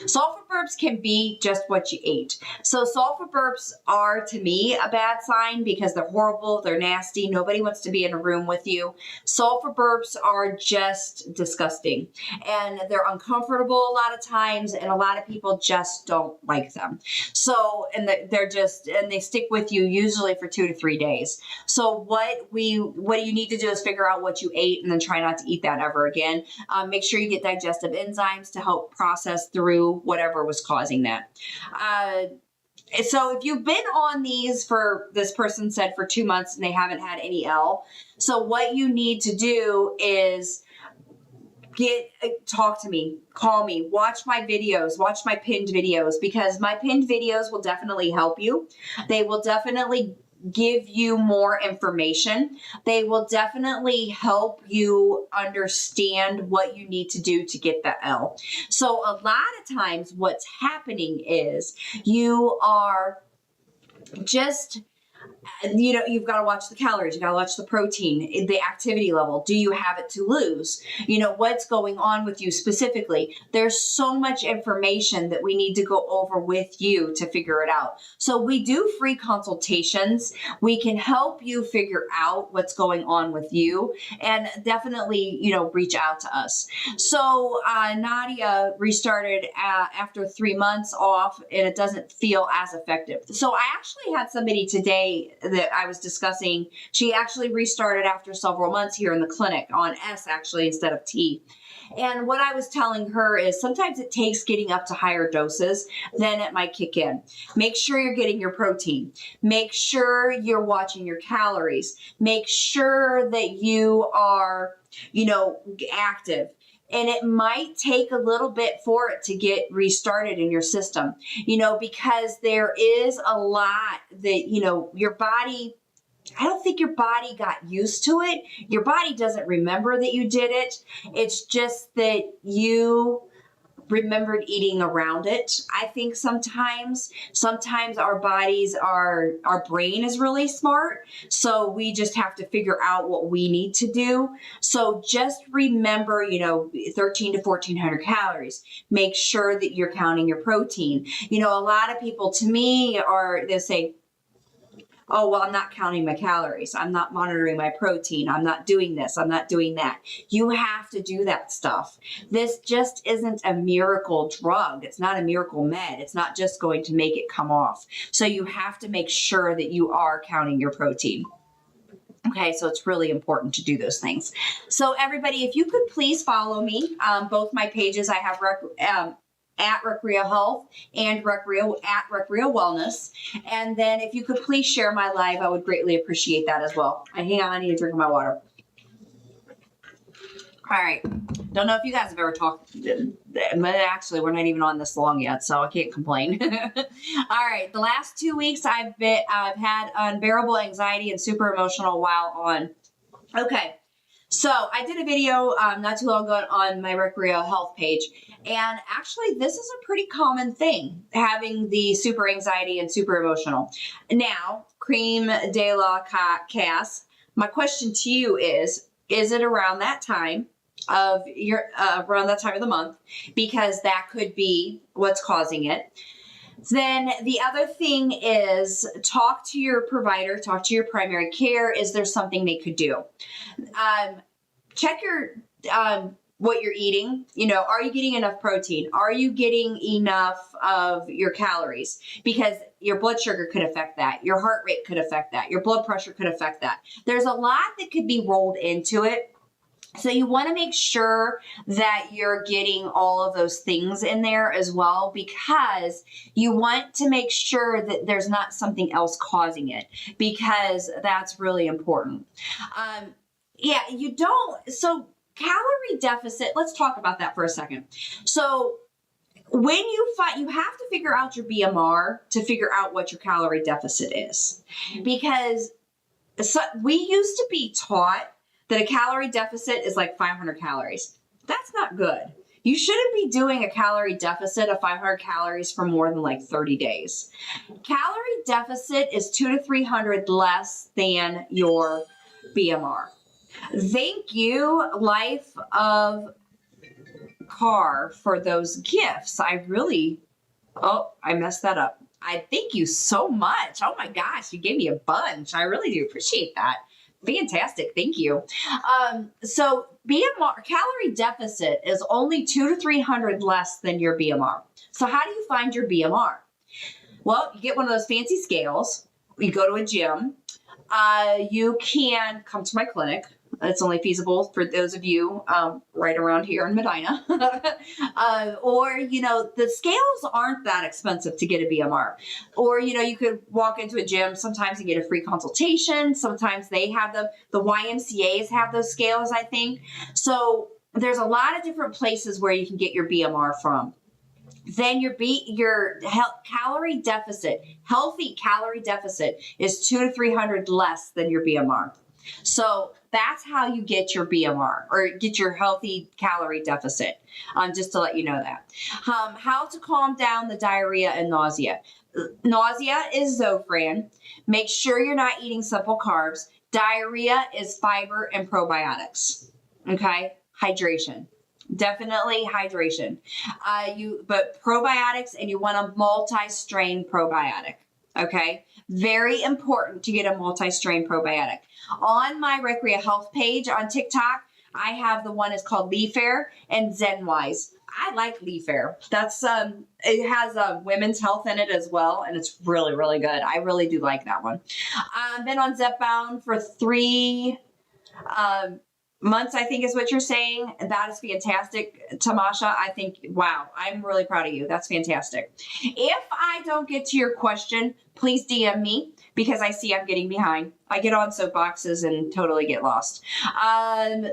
Sulfur burps can be just what you ate. So sulfur burps are, to me, a bad sign because they're horrible, they're nasty, nobody wants to be in a room with you. Sulfur burps are just disgusting, and they're uncomfortable a lot of times, and a lot of people just don't like them. So, and they stick with you usually for 2 to 3 days. So what you need to do is figure out what you ate and then try not to eat that ever again. Make sure you get digestive enzymes to help process through whatever was causing that. So if you've been on these this person said for 2 months and they haven't had any L, so what you need to do is talk to me, call me, watch my videos, watch my pinned videos, because my pinned videos will definitely help you. They will definitely give you more information. They will definitely help you understand what you need to do to get the L. So a lot of times what's happening is you are just, you've got to watch the calories, you got to watch the protein, the activity level. Do you have it to lose? What's going on with you specifically? There's so much information that we need to go over with you to figure it out. So we do free consultations. We can help you figure out what's going on with you, and definitely, reach out to us. So Nadia restarted after 3 months off, and it doesn't feel as effective. So I actually had somebody today that I was discussing. She actually restarted after several months here in the clinic on S actually instead of T. And what I was telling her is sometimes it takes getting up to higher doses, then it might kick in. Make sure you're getting your protein. Make sure you're watching your calories. Make sure that you are, active. And it might take a little bit for it to get restarted in your system, because there is a lot that, your body, I don't think your body got used to it. Your body doesn't remember that you did it. It's just that you remembered eating around it. I think sometimes our bodies our brain is really smart. So we just have to figure out what we need to do. So just remember, 13 to 1400 calories. Make sure that you're counting your protein. A lot of people to me they say, oh, well, I'm not counting my calories. I'm not monitoring my protein. I'm not doing this. I'm not doing that. You have to do that stuff. This just isn't a miracle drug. It's not a miracle med. It's not just going to make it come off. So you have to make sure that you are counting your protein. Okay, so it's really important to do those things. So everybody, if you could please follow me, both my pages, I have at Recrea Health and at Recrea Wellness. And then if you could please share my live, I would greatly appreciate that as well. Hang on, I need to drink my water. All right. Don't know if you guys have ever talked, but actually we're not even on this long yet, so I can't complain. All right. The last 2 weeks I've had unbearable anxiety and super emotional while on. Okay. So I did a video not too long ago on my Recrea Health page. And actually, this is a pretty common thing, having the super anxiety and super emotional. Now, Cream de la Casse, my question to you is it around that time of the month? Because that could be what's causing it. Then the other thing is talk to your provider, talk to your primary care. Is there something they could do? Check your what you're eating. Are you getting enough protein? Are you getting enough of your calories? Because your blood sugar could affect that. Your heart rate could affect that. Your blood pressure could affect that. There's a lot that could be rolled into it. So you want to make sure that you're getting all of those things in there as well, because you want to make sure that there's not something else causing it, because that's really important. So calorie deficit, let's talk about that for a second. So when you have to figure out your BMR to figure out what your calorie deficit is, because we used to be taught that a calorie deficit is like 500 calories. That's not good. You shouldn't be doing a calorie deficit of 500 calories for more than like 30 days. Calorie deficit is 200 to 300 less than your BMR. Thank you, Life of Car, for those gifts. I messed that up. I thank you so much. Oh my gosh, you gave me a bunch. I really do appreciate that. Fantastic. Thank you. So BMR, calorie deficit is only 200 to 300 less than your BMR. So how do you find your BMR? Well, you get one of those fancy scales. You go to a gym. You can come to my clinic. It's only feasible for those of you right around here in Medina. Or, the scales aren't that expensive to get a BMR. Or, you could walk into a gym. Sometimes you get a free consultation. Sometimes they have them. The YMCAs have those scales, I think. So there's a lot of different places where you can get your BMR from. Then your calorie deficit, healthy calorie deficit, is 200 to 300 less than your BMR. So that's how you get your BMR or get your healthy calorie deficit. Just to let you know that. How to calm down the diarrhea and nausea. Nausea is Zofran. Make sure you're not eating simple carbs. Diarrhea is fiber and probiotics. Okay, hydration. Definitely hydration. But probiotics, and you want a multi-strain probiotic. Okay, very important to get a multi-strain probiotic. On my Recrea Health page on TikTok, I have the one is called Leafair and ZenWise. I like Leafair. That's it has women's health in it as well, and it's really, really good. I really do like that one. I've been on Zepbound for 3 months, I think is what you're saying. That is fantastic, Tamasha. I think, wow, I'm really proud of you. That's fantastic. If I don't get to your question, please DM me because I see I'm getting behind. I get on soapboxes and totally get lost.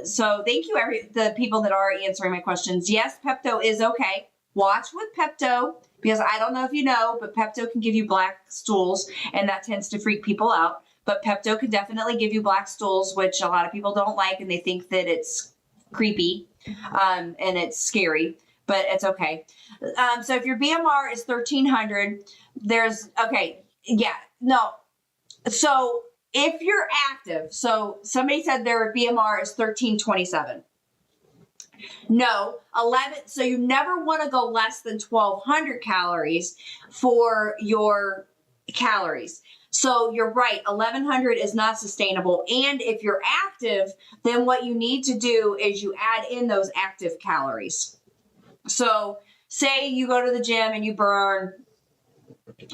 So thank you, the people that are answering my questions. Yes, Pepto is okay. Watch with Pepto because I don't know if you know, but Pepto can give you black stools, and that tends to freak people out. But Pepto can definitely give you black stools, which a lot of people don't like, and they think that it's creepy and it's scary, but it's okay. So if your BMR is 1300, So if you're active, so somebody said their BMR is 1327. No, 11. So you never want to go less than 1200 calories for your calories. So you're right, 1100 is not sustainable. And if you're active, then what you need to do is you add in those active calories. So say you go to the gym and you burn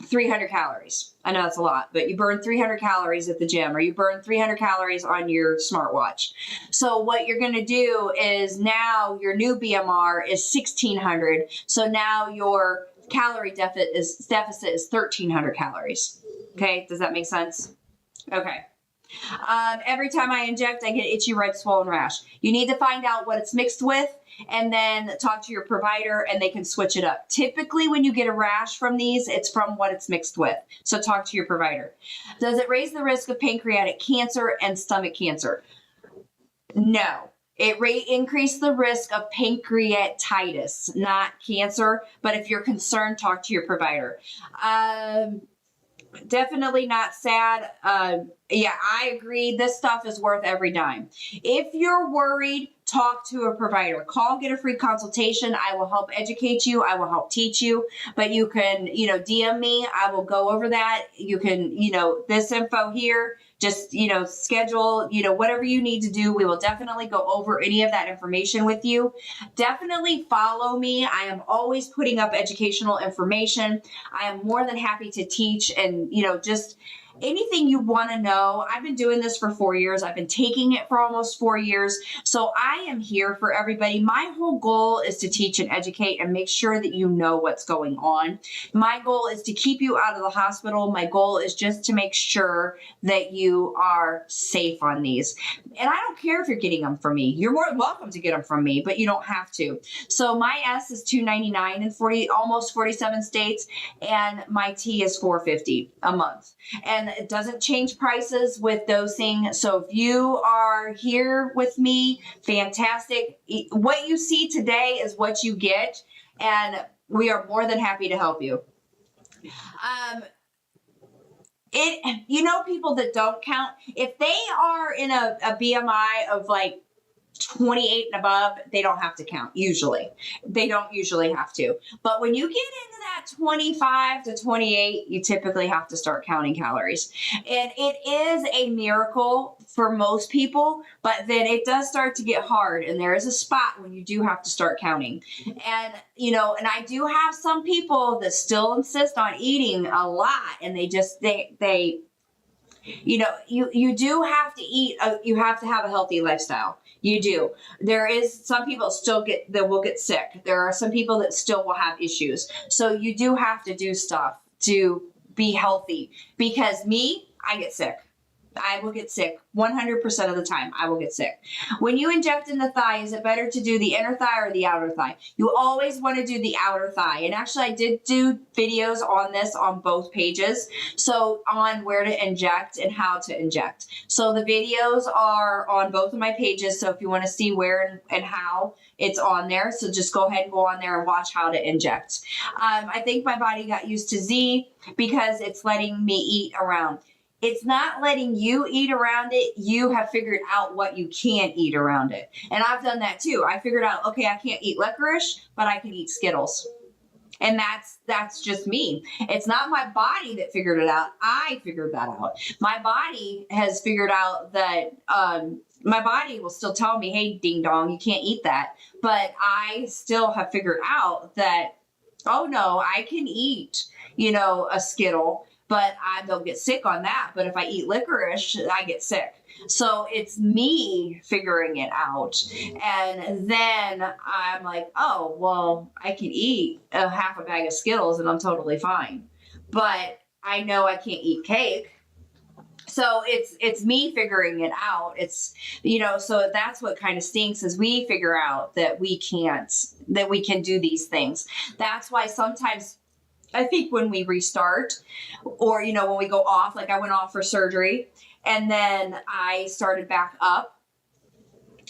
300 calories. I know that's a lot, but you burn 300 calories at the gym, or you burn 300 calories on your smartwatch. So what you're going to do is now your new BMR is 1600. So now your calorie deficit is 1300 calories. Okay, does that make sense? Okay. Every time I inject, I get itchy, red, swollen rash. You need to find out what it's mixed with and then talk to your provider and they can switch it up. Typically, when you get a rash from these, it's from what it's mixed with. So talk to your provider. Does it raise the risk of pancreatic cancer and stomach cancer? No. It increase the risk of pancreatitis, not cancer. But if you're concerned, talk to your provider. Definitely not sad. Yeah, I agree. This stuff is worth every dime. If you're worried, talk to a provider. Call, get a free consultation. I will help educate you. I will help teach you. But you can, DM me. I will go over that. You can, this info here. Just, schedule, whatever you need to do. We will definitely go over any of that information with you. Definitely follow me. I am always putting up educational information. I am more than happy to teach and, just anything you want to know. I've been doing this for 4 years. I've been taking it for almost 4 years. So I am here for everybody. My whole goal is to teach and educate and make sure that you know what's going on. My goal is to keep you out of the hospital. My goal is just to make sure that you are safe on these. And I don't care if you're getting them from me. You're more than welcome to get them from me, but you don't have to. So my S is $299 in almost 47 states, and my T is $450 a month. And it doesn't change prices with dosing. So if you are here with me, fantastic. What you see today is what you get, and we are more than happy to help you. People that don't count, if they are in a BMI of like 28 and above, they don't have to count. Usually they don't usually have to, but when you get into that 25 to 28, you typically have to start counting calories. And it is a miracle for most people, but then it does start to get hard, and there is a spot when you do have to start counting. And and I do have some people that still insist on eating a lot, and they you do have to eat. You have to have a healthy lifestyle. You do. There is some people that will get sick. There are some people that still will have issues. So you do have to do stuff to be healthy, because I get sick. I will get sick 100% of the time. I will get sick. When you inject in the thigh, is it better to do the inner thigh or the outer thigh? You always want to do the outer thigh. And actually, I did do videos on this on both pages. So on where to inject and how to inject. So the videos are on both of my pages. So if you want to see where and how, it's on there. So just go ahead and go on there and watch how to inject. I think my body got used to Z because it's letting me eat around. It's not letting you eat around it. You have figured out what you can eat around it. And I've done that too. I figured out, okay, I can't eat licorice, but I can eat Skittles. And that's just me. It's not my body that figured it out. I figured that out. My body has figured out that my body will still tell me, hey, ding dong, you can't eat that. But I still have figured out that, oh no, I can eat, a Skittle, but I don't get sick on that. But if I eat licorice, I get sick. So it's me figuring it out. And then I'm like, oh, well, I can eat a half a bag of Skittles and I'm totally fine. But I know I can't eat cake. So it's me figuring it out. It's, so that's what kind of stinks is we figure out that we can do these things. That's why sometimes I think when we restart or, when we go off, like I went off for surgery and then I started back up,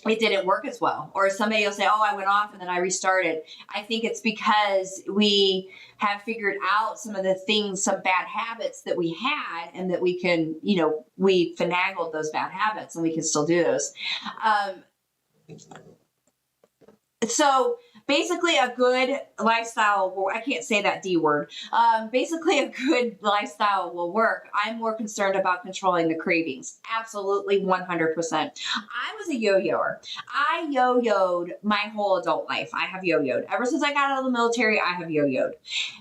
it didn't work as well. Or somebody will say, oh, I went off and then I restarted. I think it's because we have figured out some of the things, some bad habits that we had and that we can, we finagled those bad habits and we can still do those. So basically a good lifestyle, I can't say that D word. Basically a good lifestyle will work. I'm more concerned about controlling the cravings. Absolutely 100%. I was a yo-yoer. I yo-yoed my whole adult life. I have yo-yoed. Ever since I got out of the military, I have yo-yoed.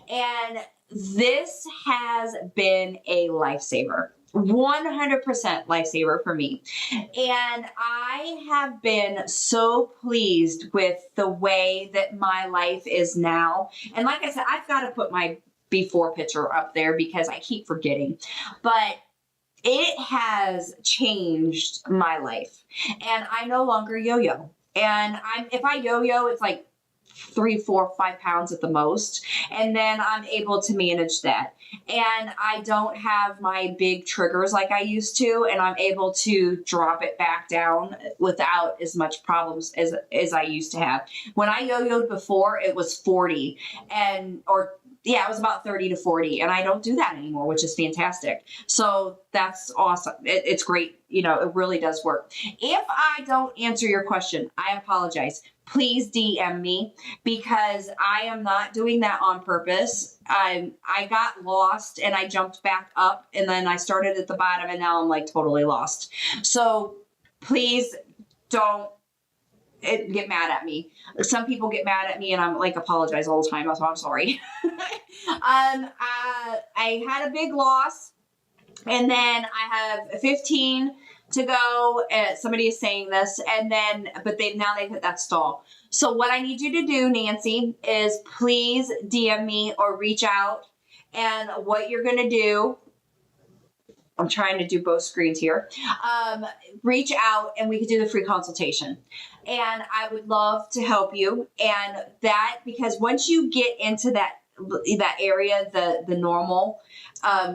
And this has been a lifesaver. 100% lifesaver for me. And I have been so pleased with the way that my life is now. And like I said, I've got to put my before picture up there because I keep forgetting. But it has changed my life. And I no longer yo-yo. And if I yo-yo, it's like 3, 4, 5 pounds at the most. And then I'm able to manage that. And I don't have my big triggers like I used to. And I'm able to drop it back down without as much problems as I used to have. When I yo-yoed before, it was 40 it was about 30 to 40. And I don't do that anymore, which is fantastic. So that's awesome. It's great. It really does work. If I don't answer your question, I apologize. Please DM me because I am not doing that on purpose. I got lost and I jumped back up and then I started at the bottom and now I'm like totally lost. So please don't get mad at me. Some people get mad at me and I'm like apologize all the time. So I'm sorry. I had a big loss and then I have 15 to go. Somebody is saying this but now they've hit that stall. So what I need you to do, Nancy, is please DM me or reach out. And what you're going to do, I'm trying to do both screens here. Reach out and we can do the free consultation. And I would love to help you. And because once you get into that area, the normal,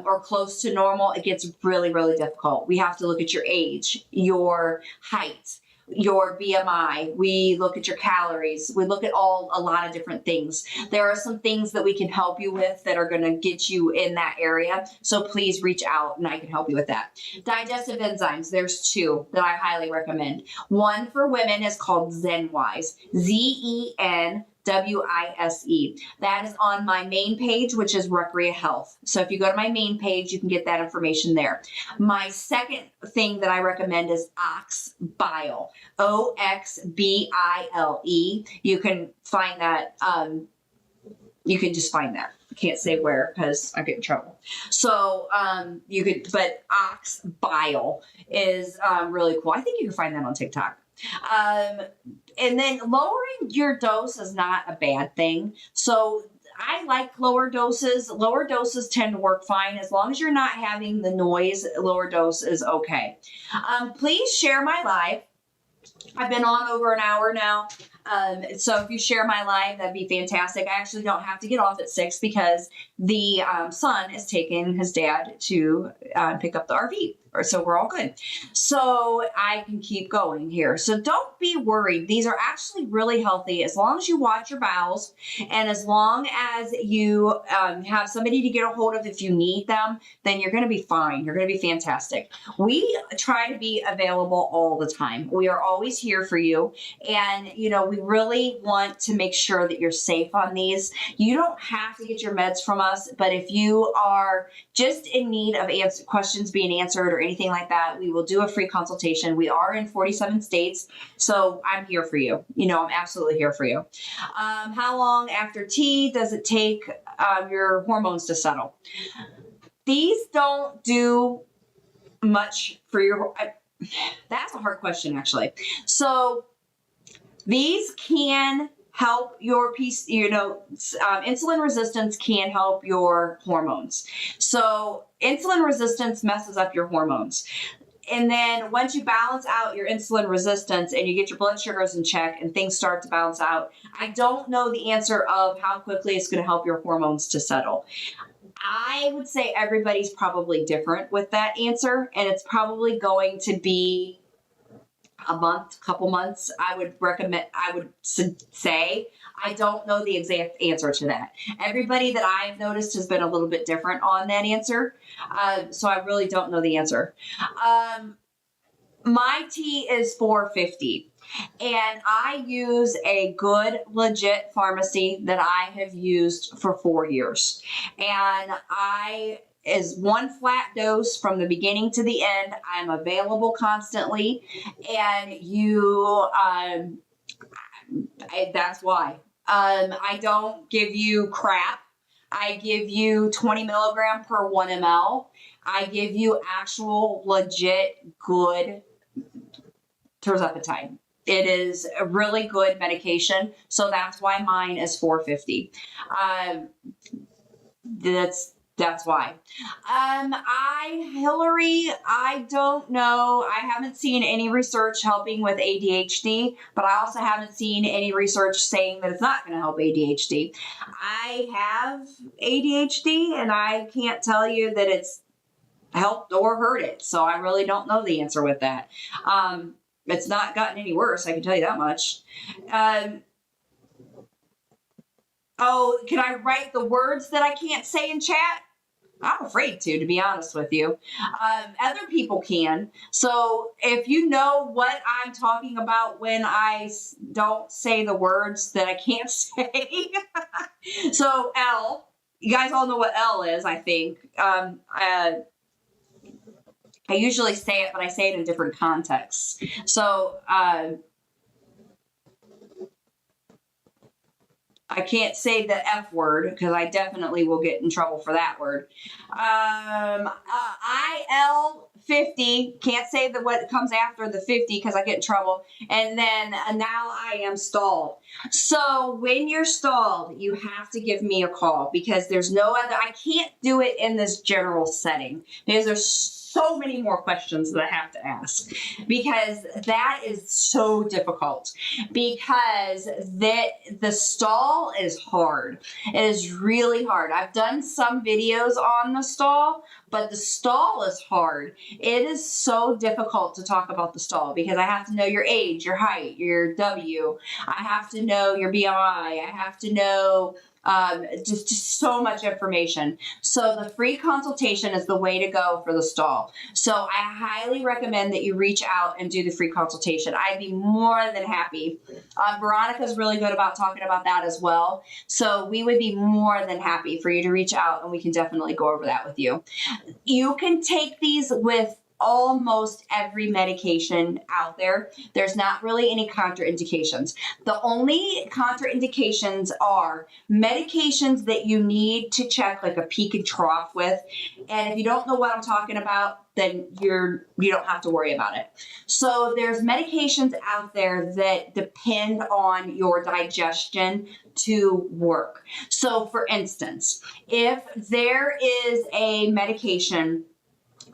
or close to normal, it gets really, really difficult. We have to look at your age, your height, your BMI. We look at your calories. We look at a lot of different things. There are some things that we can help you with that are going to get you in that area. So please reach out and I can help you with that. Digestive enzymes. There's 2 that I highly recommend. One for women is called ZenWise. ZenWise. That is on my main page, which is Recrea Health. So if you go to my main page, you can get that information there. My second thing that I recommend is OxBile. OxBile. You can find that. You can just find that. I can't say where because I get in trouble. So but OxBile is really cool. I think you can find that on TikTok. And then lowering your dose is not a bad thing. So I like lower doses. Lower doses tend to work fine. As long as you're not having the noise, lower dose is okay. Please share my live. I've been on over an hour now. So if you share my live, that'd be fantastic. I actually don't have to get off at 6 because the son is taking his dad to pick up the RV. So we're all good. So I can keep going here. So don't be worried. These are actually really healthy as long as you watch your bowels and as long as you have somebody to get a hold of if you need them, then you're going to be fine. You're going to be fantastic. We try to be available all the time. We are always here for you. And, you know, we really want to make sure that you're safe on these. You don't have to get your meds from us, but if you are just in need of questions being answered or anything like that, we will do a free consultation. We are in 47 states, so I'm here for you. You know, I'm absolutely here for you. How long after T does it take your hormones to settle? These don't do much for your... that's a hard question, actually. So these can help your piece, you know, insulin resistance can help your hormones. So insulin resistance messes up your hormones. And then once you balance out your insulin resistance and you get your blood sugars in check and things start to balance out, I don't know the answer of how quickly it's going to help your hormones to settle. I would say everybody's probably different with that answer, and it's probably going to be a month, couple months. I would say, I don't know the exact answer to that. Everybody that I've noticed has been a little bit different on that answer. So I really don't know the answer. My T is 450. And I use a good, legit pharmacy that I have used for 4 years. And is one flat dose from the beginning to the end. I'm available constantly. And that's why. I don't give you crap. I give you 20 milligram per 1 ml. I give you actual, legit, good tirzepatide. It is a really good medication, so that's why mine is 450. That's why. Hillary, I don't know. I haven't seen any research helping with ADHD, but I also haven't seen any research saying that it's not going to help ADHD. I have ADHD, and I can't tell you that it's helped or hurt it, so I really don't know the answer with that. It's not gotten any worse, I can tell you that much. Oh, can I write the words that I can't say in chat? I'm afraid to be honest with you. Other people can. So if you know what I'm talking about when I don't say the words that I can't say. So L, you guys all know what L is, I think. I usually say it, but I say it in different contexts. So I can't say the F word because I definitely will get in trouble for that word. IL50, can't say what comes after the 50 because I get in trouble. And then now I am stalled. So when you're stalled, you have to give me a call because there's no other, I can't do it in this general setting because there's so many more questions that I have to ask because that is so difficult because the stall is hard. It is really hard. I've done some videos on the stall, but the stall is hard. It is so difficult to talk about the stall because I have to know your age, your height, your W. I have to know your BMI. I have to know just so much information. So the free consultation is the way to go for the stall. So I highly recommend that you reach out and do the free consultation. I'd be more than happy. Veronica's really good about talking about that as well. So we would be more than happy for you to reach out and we can definitely go over that with you. You can take these with almost every medication out there. There's not really any contraindications. The only contraindications are medications that you need to check like a peak and trough with. And if you don't know what I'm talking about, then you don't have to worry about it. So there's medications out there that depend on your digestion to work. So for instance, if there is a medication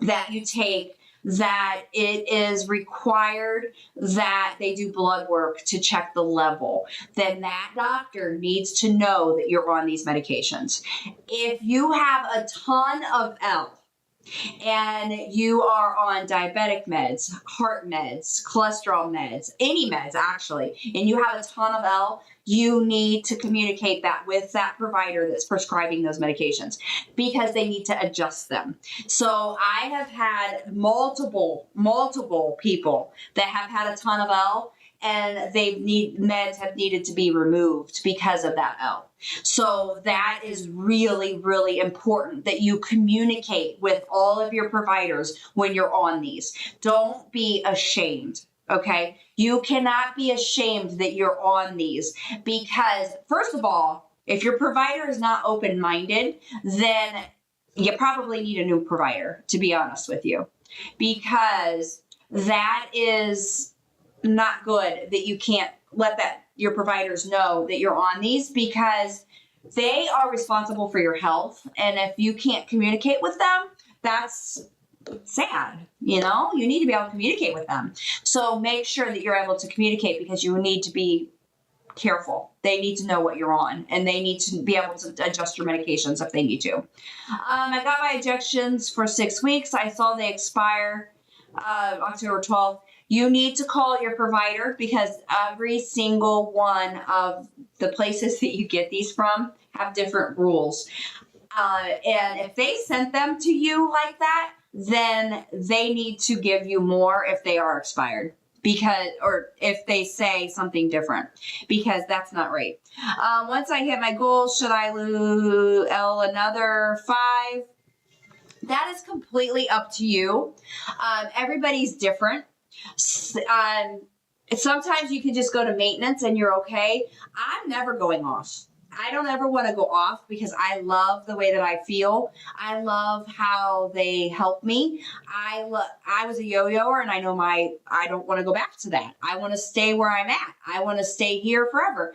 that you take that it is required that they do blood work to check the level, then that doctor needs to know that you're on these medications. If you have a ton of L and you are on diabetic meds, heart meds, cholesterol meds, any meds actually, and you have a ton of L, you need to communicate that with that provider that's prescribing those medications because they need to adjust them. So I have had multiple people that have had a ton of L and meds have needed to be removed because of that L. So that is really, really important that you communicate with all of your providers when you're on these. Don't be ashamed. Okay. You cannot be ashamed that you're on these because first of all, if your provider is not open-minded, then you probably need a new provider, to be honest with you, because that is not good that you can't let your providers know that you're on these because they are responsible for your health. And if you can't communicate with them, that's sad. You need to be able to communicate with them. So make sure that you're able to communicate because you need to be careful. They need to know what you're on and they need to be able to adjust your medications if they need to. I got my injections for 6 weeks. I saw they expire October 12th. You need to call your provider because every single one of the places that you get these from have different rules. And if they sent them to you like that, then they need to give you more if they are expired or if they say something different, because that's not right. Once I hit my goals, should I lose another 5? That is completely up to you. Everybody's different. Sometimes you can just go to maintenance and you're okay. I'm never going off. I don't ever want to go off because I love the way that I feel. I love how they help me. I was a yo-yoer and I know I don't want to go back to that. I want to stay where I'm at. I want to stay here forever.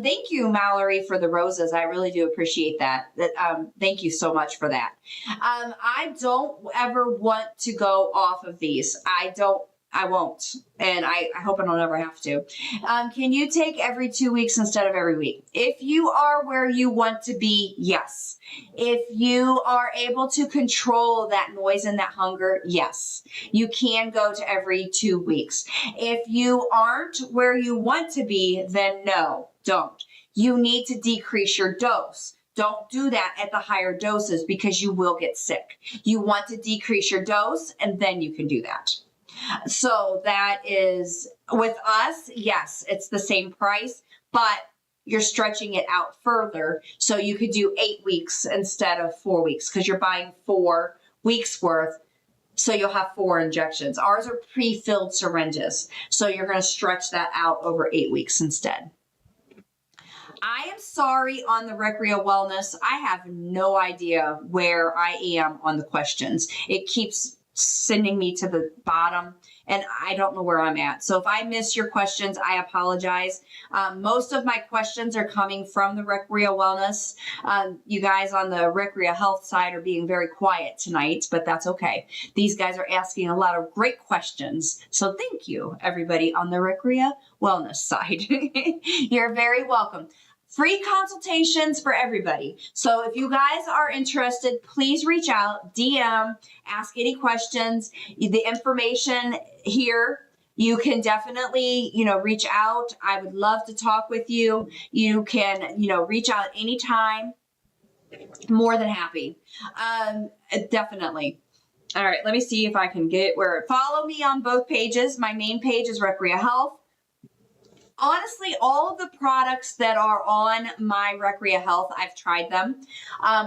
Thank you, Mallory, for the roses. I really do appreciate that. Thank you so much for that. I don't ever want to go off of these. I won't, and I hope I don't ever have to. Can you take every 2 weeks instead of every week? If you are where you want to be, yes. If you are able to control that noise and that hunger, yes. You can go to every 2 weeks. If you aren't where you want to be, then no, don't. You need to decrease your dose. Don't do that at the higher doses because you will get sick. You want to decrease your dose, and then you can do that. So that is with us. Yes, it's the same price, but you're stretching it out further. So you could do 8 weeks instead of 4 weeks because you're buying 4 weeks worth. So you'll have 4 injections. Ours are pre-filled syringes. So you're going to stretch that out over 8 weeks instead. I am sorry on the Recrea Wellness. I have no idea where I am on the questions. It keeps sending me to the bottom and I don't know where I'm at. So if I miss your questions, I apologize. Most of my questions are coming from the Recrea Wellness. You guys on the Recrea Health side are being very quiet tonight, but that's okay. These guys are asking a lot of great questions. So thank you, everybody on the Recrea Wellness side. You're very welcome. Free consultations for everybody. So if you guys are interested, please reach out, DM, ask any questions. The information here, you can definitely, reach out. I would love to talk with you. You can, reach out anytime. More than happy. Definitely. All right, let me see if I can get follow me on both pages. My main page is Recrea Health. Honestly, all of the products that are on my Recrea Health, I've tried them,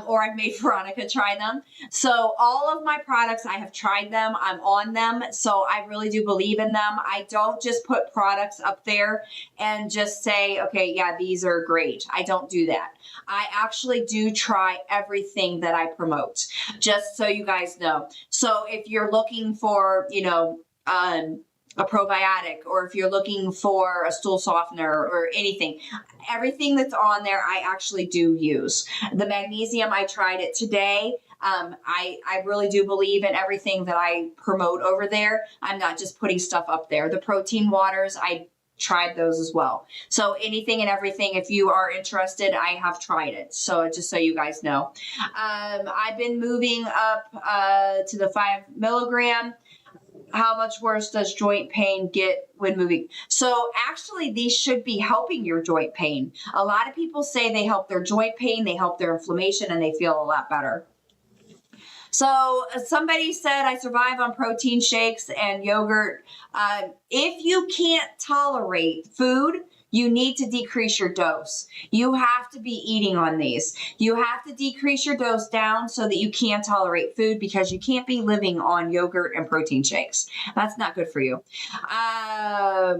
or I've made Veronica try them. So all of my products, I have tried them. I'm on them. So I really do believe in them. I don't just put products up there and just say, okay, yeah, these are great. I don't do that. I actually do try everything that I promote, just so you guys know. So if you're looking for, a probiotic, or if you're looking for a stool softener or anything, everything that's on there, I actually do use. The magnesium, I tried it today. I really do believe in everything that I promote over there. I'm not just putting stuff up there. The protein waters, I tried those as well. So anything and everything, if you are interested, I have tried it. So just so you guys know. I've been moving up to the 5 milligram. How much worse does joint pain get when moving? So actually, these should be helping your joint pain. A lot of people say they help their joint pain, they help their inflammation, and they feel a lot better. So somebody said I survive on protein shakes and yogurt. If you can't tolerate food, you need to decrease your dose. You have to be eating on these. You have to decrease your dose down so that you can tolerate food, because you can't be living on yogurt and protein shakes. That's not good for you. I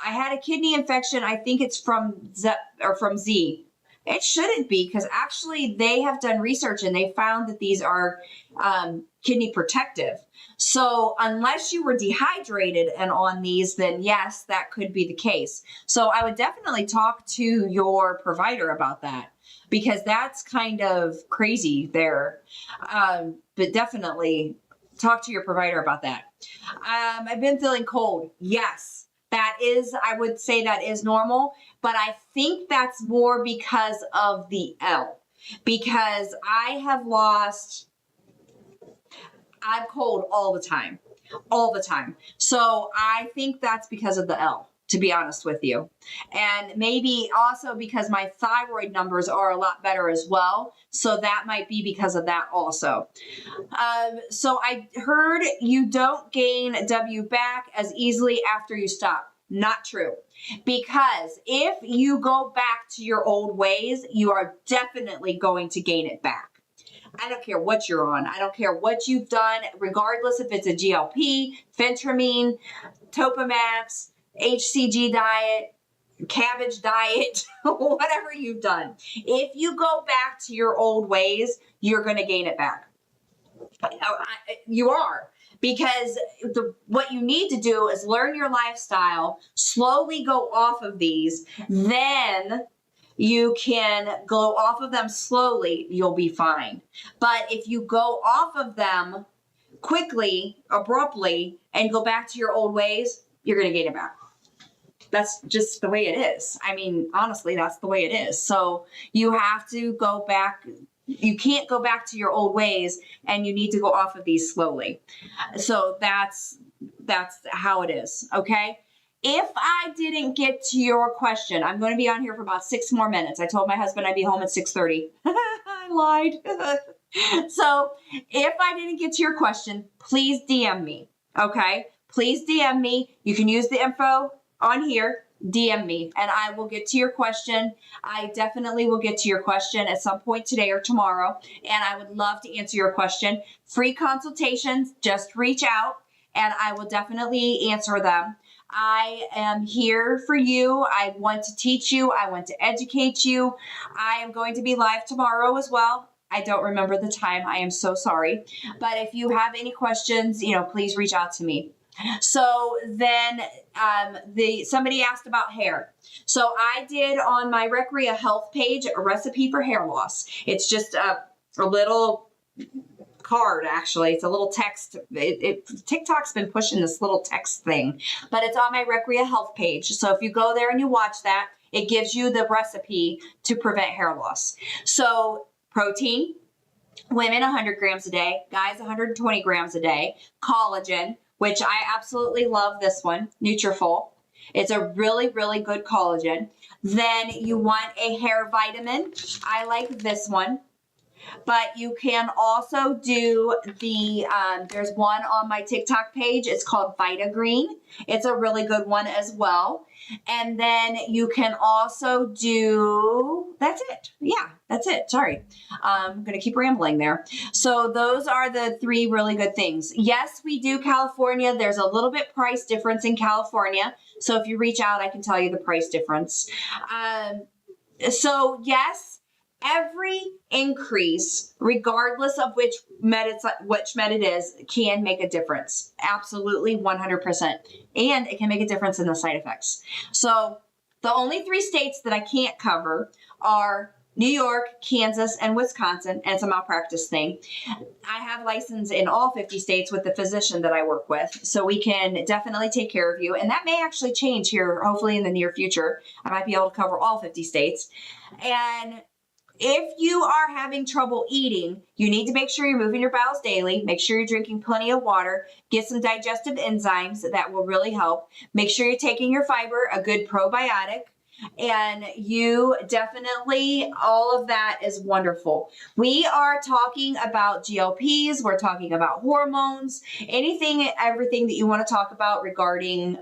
had a kidney infection. I think it's from Z. It shouldn't be, because actually they have done research and they found that these are kidney protective. So unless you were dehydrated and on these, then yes, that could be the case. So I would definitely talk to your provider about that, because that's kind of crazy there. But definitely talk to your provider about that. I've been feeling cold. Yes, I would say that is normal, but I think that's more because of the L, because I'm cold all the time. So I think that's because of the L, to be honest with you. And maybe also because my thyroid numbers are a lot better as well. So that might be because of that also. So I heard you don't gain W back as easily after you stop. Not true. Because if you go back to your old ways, you are definitely going to gain it back. I don't care what you're on. I don't care what you've done, regardless if it's a GLP, Phentermine, Topamax, HCG diet, cabbage diet, whatever you've done. If you go back to your old ways, you're going to gain it back. You are. Because what you need to do is learn your lifestyle, slowly go off of these, then you can go off of them slowly, you'll be fine. But if you go off of them quickly, abruptly, and go back to your old ways, you're going to gain it back. That's just the way it is. I mean, honestly, that's the way it is. So you have to go back. You can't go back to your old ways, and you need to go off of these slowly. So that's how it is. Okay. If I didn't get to your question, I'm going to be on here for about 6 more minutes. I told my husband I'd be home at 6:30. I lied. So if I didn't get to your question, please DM me. Okay. Please DM me. You can use the info on here. DM me and I will get to your question. I definitely will get to your question at some point today or tomorrow. And I would love to answer your question. Free consultations, just reach out and I will definitely answer them. I am here for you. I want to teach you. I want to educate you. I am going to be live tomorrow as well. I don't remember the time. I am so sorry. But if you have any questions, please reach out to me. So then somebody asked about hair. So I did on my Recrea Health page a recipe for hair loss. It's just a little card, actually. It's a little text. TikTok's been pushing this little text thing, but it's on my Recrea Health page. So if you go there and you watch that, it gives you the recipe to prevent hair loss. So protein, women 100 grams a day, guys 120 grams a day, collagen, which I absolutely love this one, Nutrafol. It's a really, really good collagen. Then you want a hair vitamin. I like this one. But you can also do the, there's one on my TikTok page. It's called Vita Green. It's a really good one as well. And then you can also do, that's it. Yeah, that's it. Sorry. I'm going to keep rambling there. So those are the 3 really good things. Yes, we do California. There's a little bit price difference in California. So if you reach out, I can tell you the price difference. So yes, every increase, regardless of which med it is, can make a difference. Absolutely, 100%. And it can make a difference in the side effects. So the only 3 states that I can't cover are New York, Kansas, and Wisconsin, and it's a malpractice thing. I have license in all 50 states with the physician that I work with, so we can definitely take care of you. And that may actually change here, hopefully in the near future. I might be able to cover all 50 states. And if you are having trouble eating, you need to make sure you're moving your bowels daily. Make sure you're drinking plenty of water. Get some digestive enzymes that will really help. Make sure you're taking your fiber, a good probiotic. And you definitely, all of that is wonderful. We are talking about GLPs. We're talking about hormones, anything, everything that you want to talk about regarding,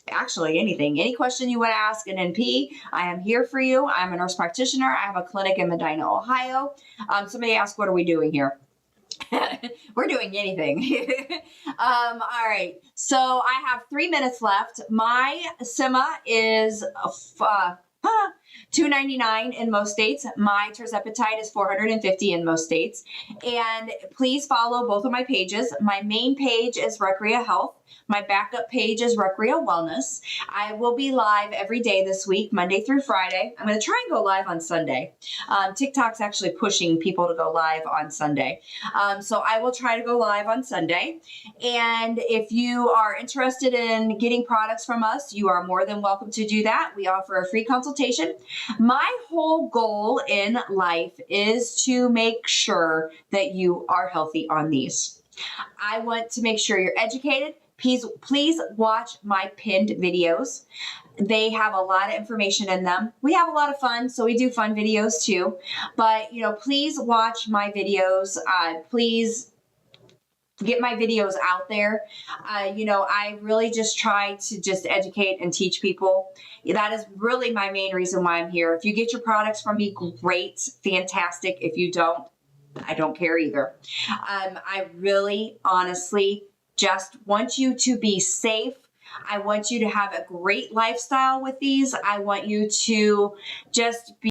actually anything, any question you want to ask an NP, I am here for you. I'm a nurse practitioner. I have a clinic in Medina, Ohio. Somebody asked, what are we doing here? We're doing anything. All right. So I have 3 minutes left. My Sema is $2.99 in most states. My tirzepatide is $450 in most states. And please follow both of my pages. My main page is Recrea Health. My backup page is Recrea Wellness. I will be live every day this week, Monday through Friday. I'm going to try and go live on Sunday. TikTok's actually pushing people to go live on Sunday. So I will try to go live on Sunday. And if you are interested in getting products from us, you are more than welcome to do that. We offer a free consultation. My whole goal in life is to make sure that you are healthy on these. I want to make sure you're educated. Please watch my pinned videos. They have a lot of information in them. We have a lot of fun, so we do fun videos too. But, please watch my videos. Please get my videos out there. I really just try to just educate and teach people. That is really my main reason why I'm here. If you get your products from me, great, fantastic. If you don't, I don't care either. I really, honestly, just want you to be safe. I want you to have a great lifestyle with these. I want you to just be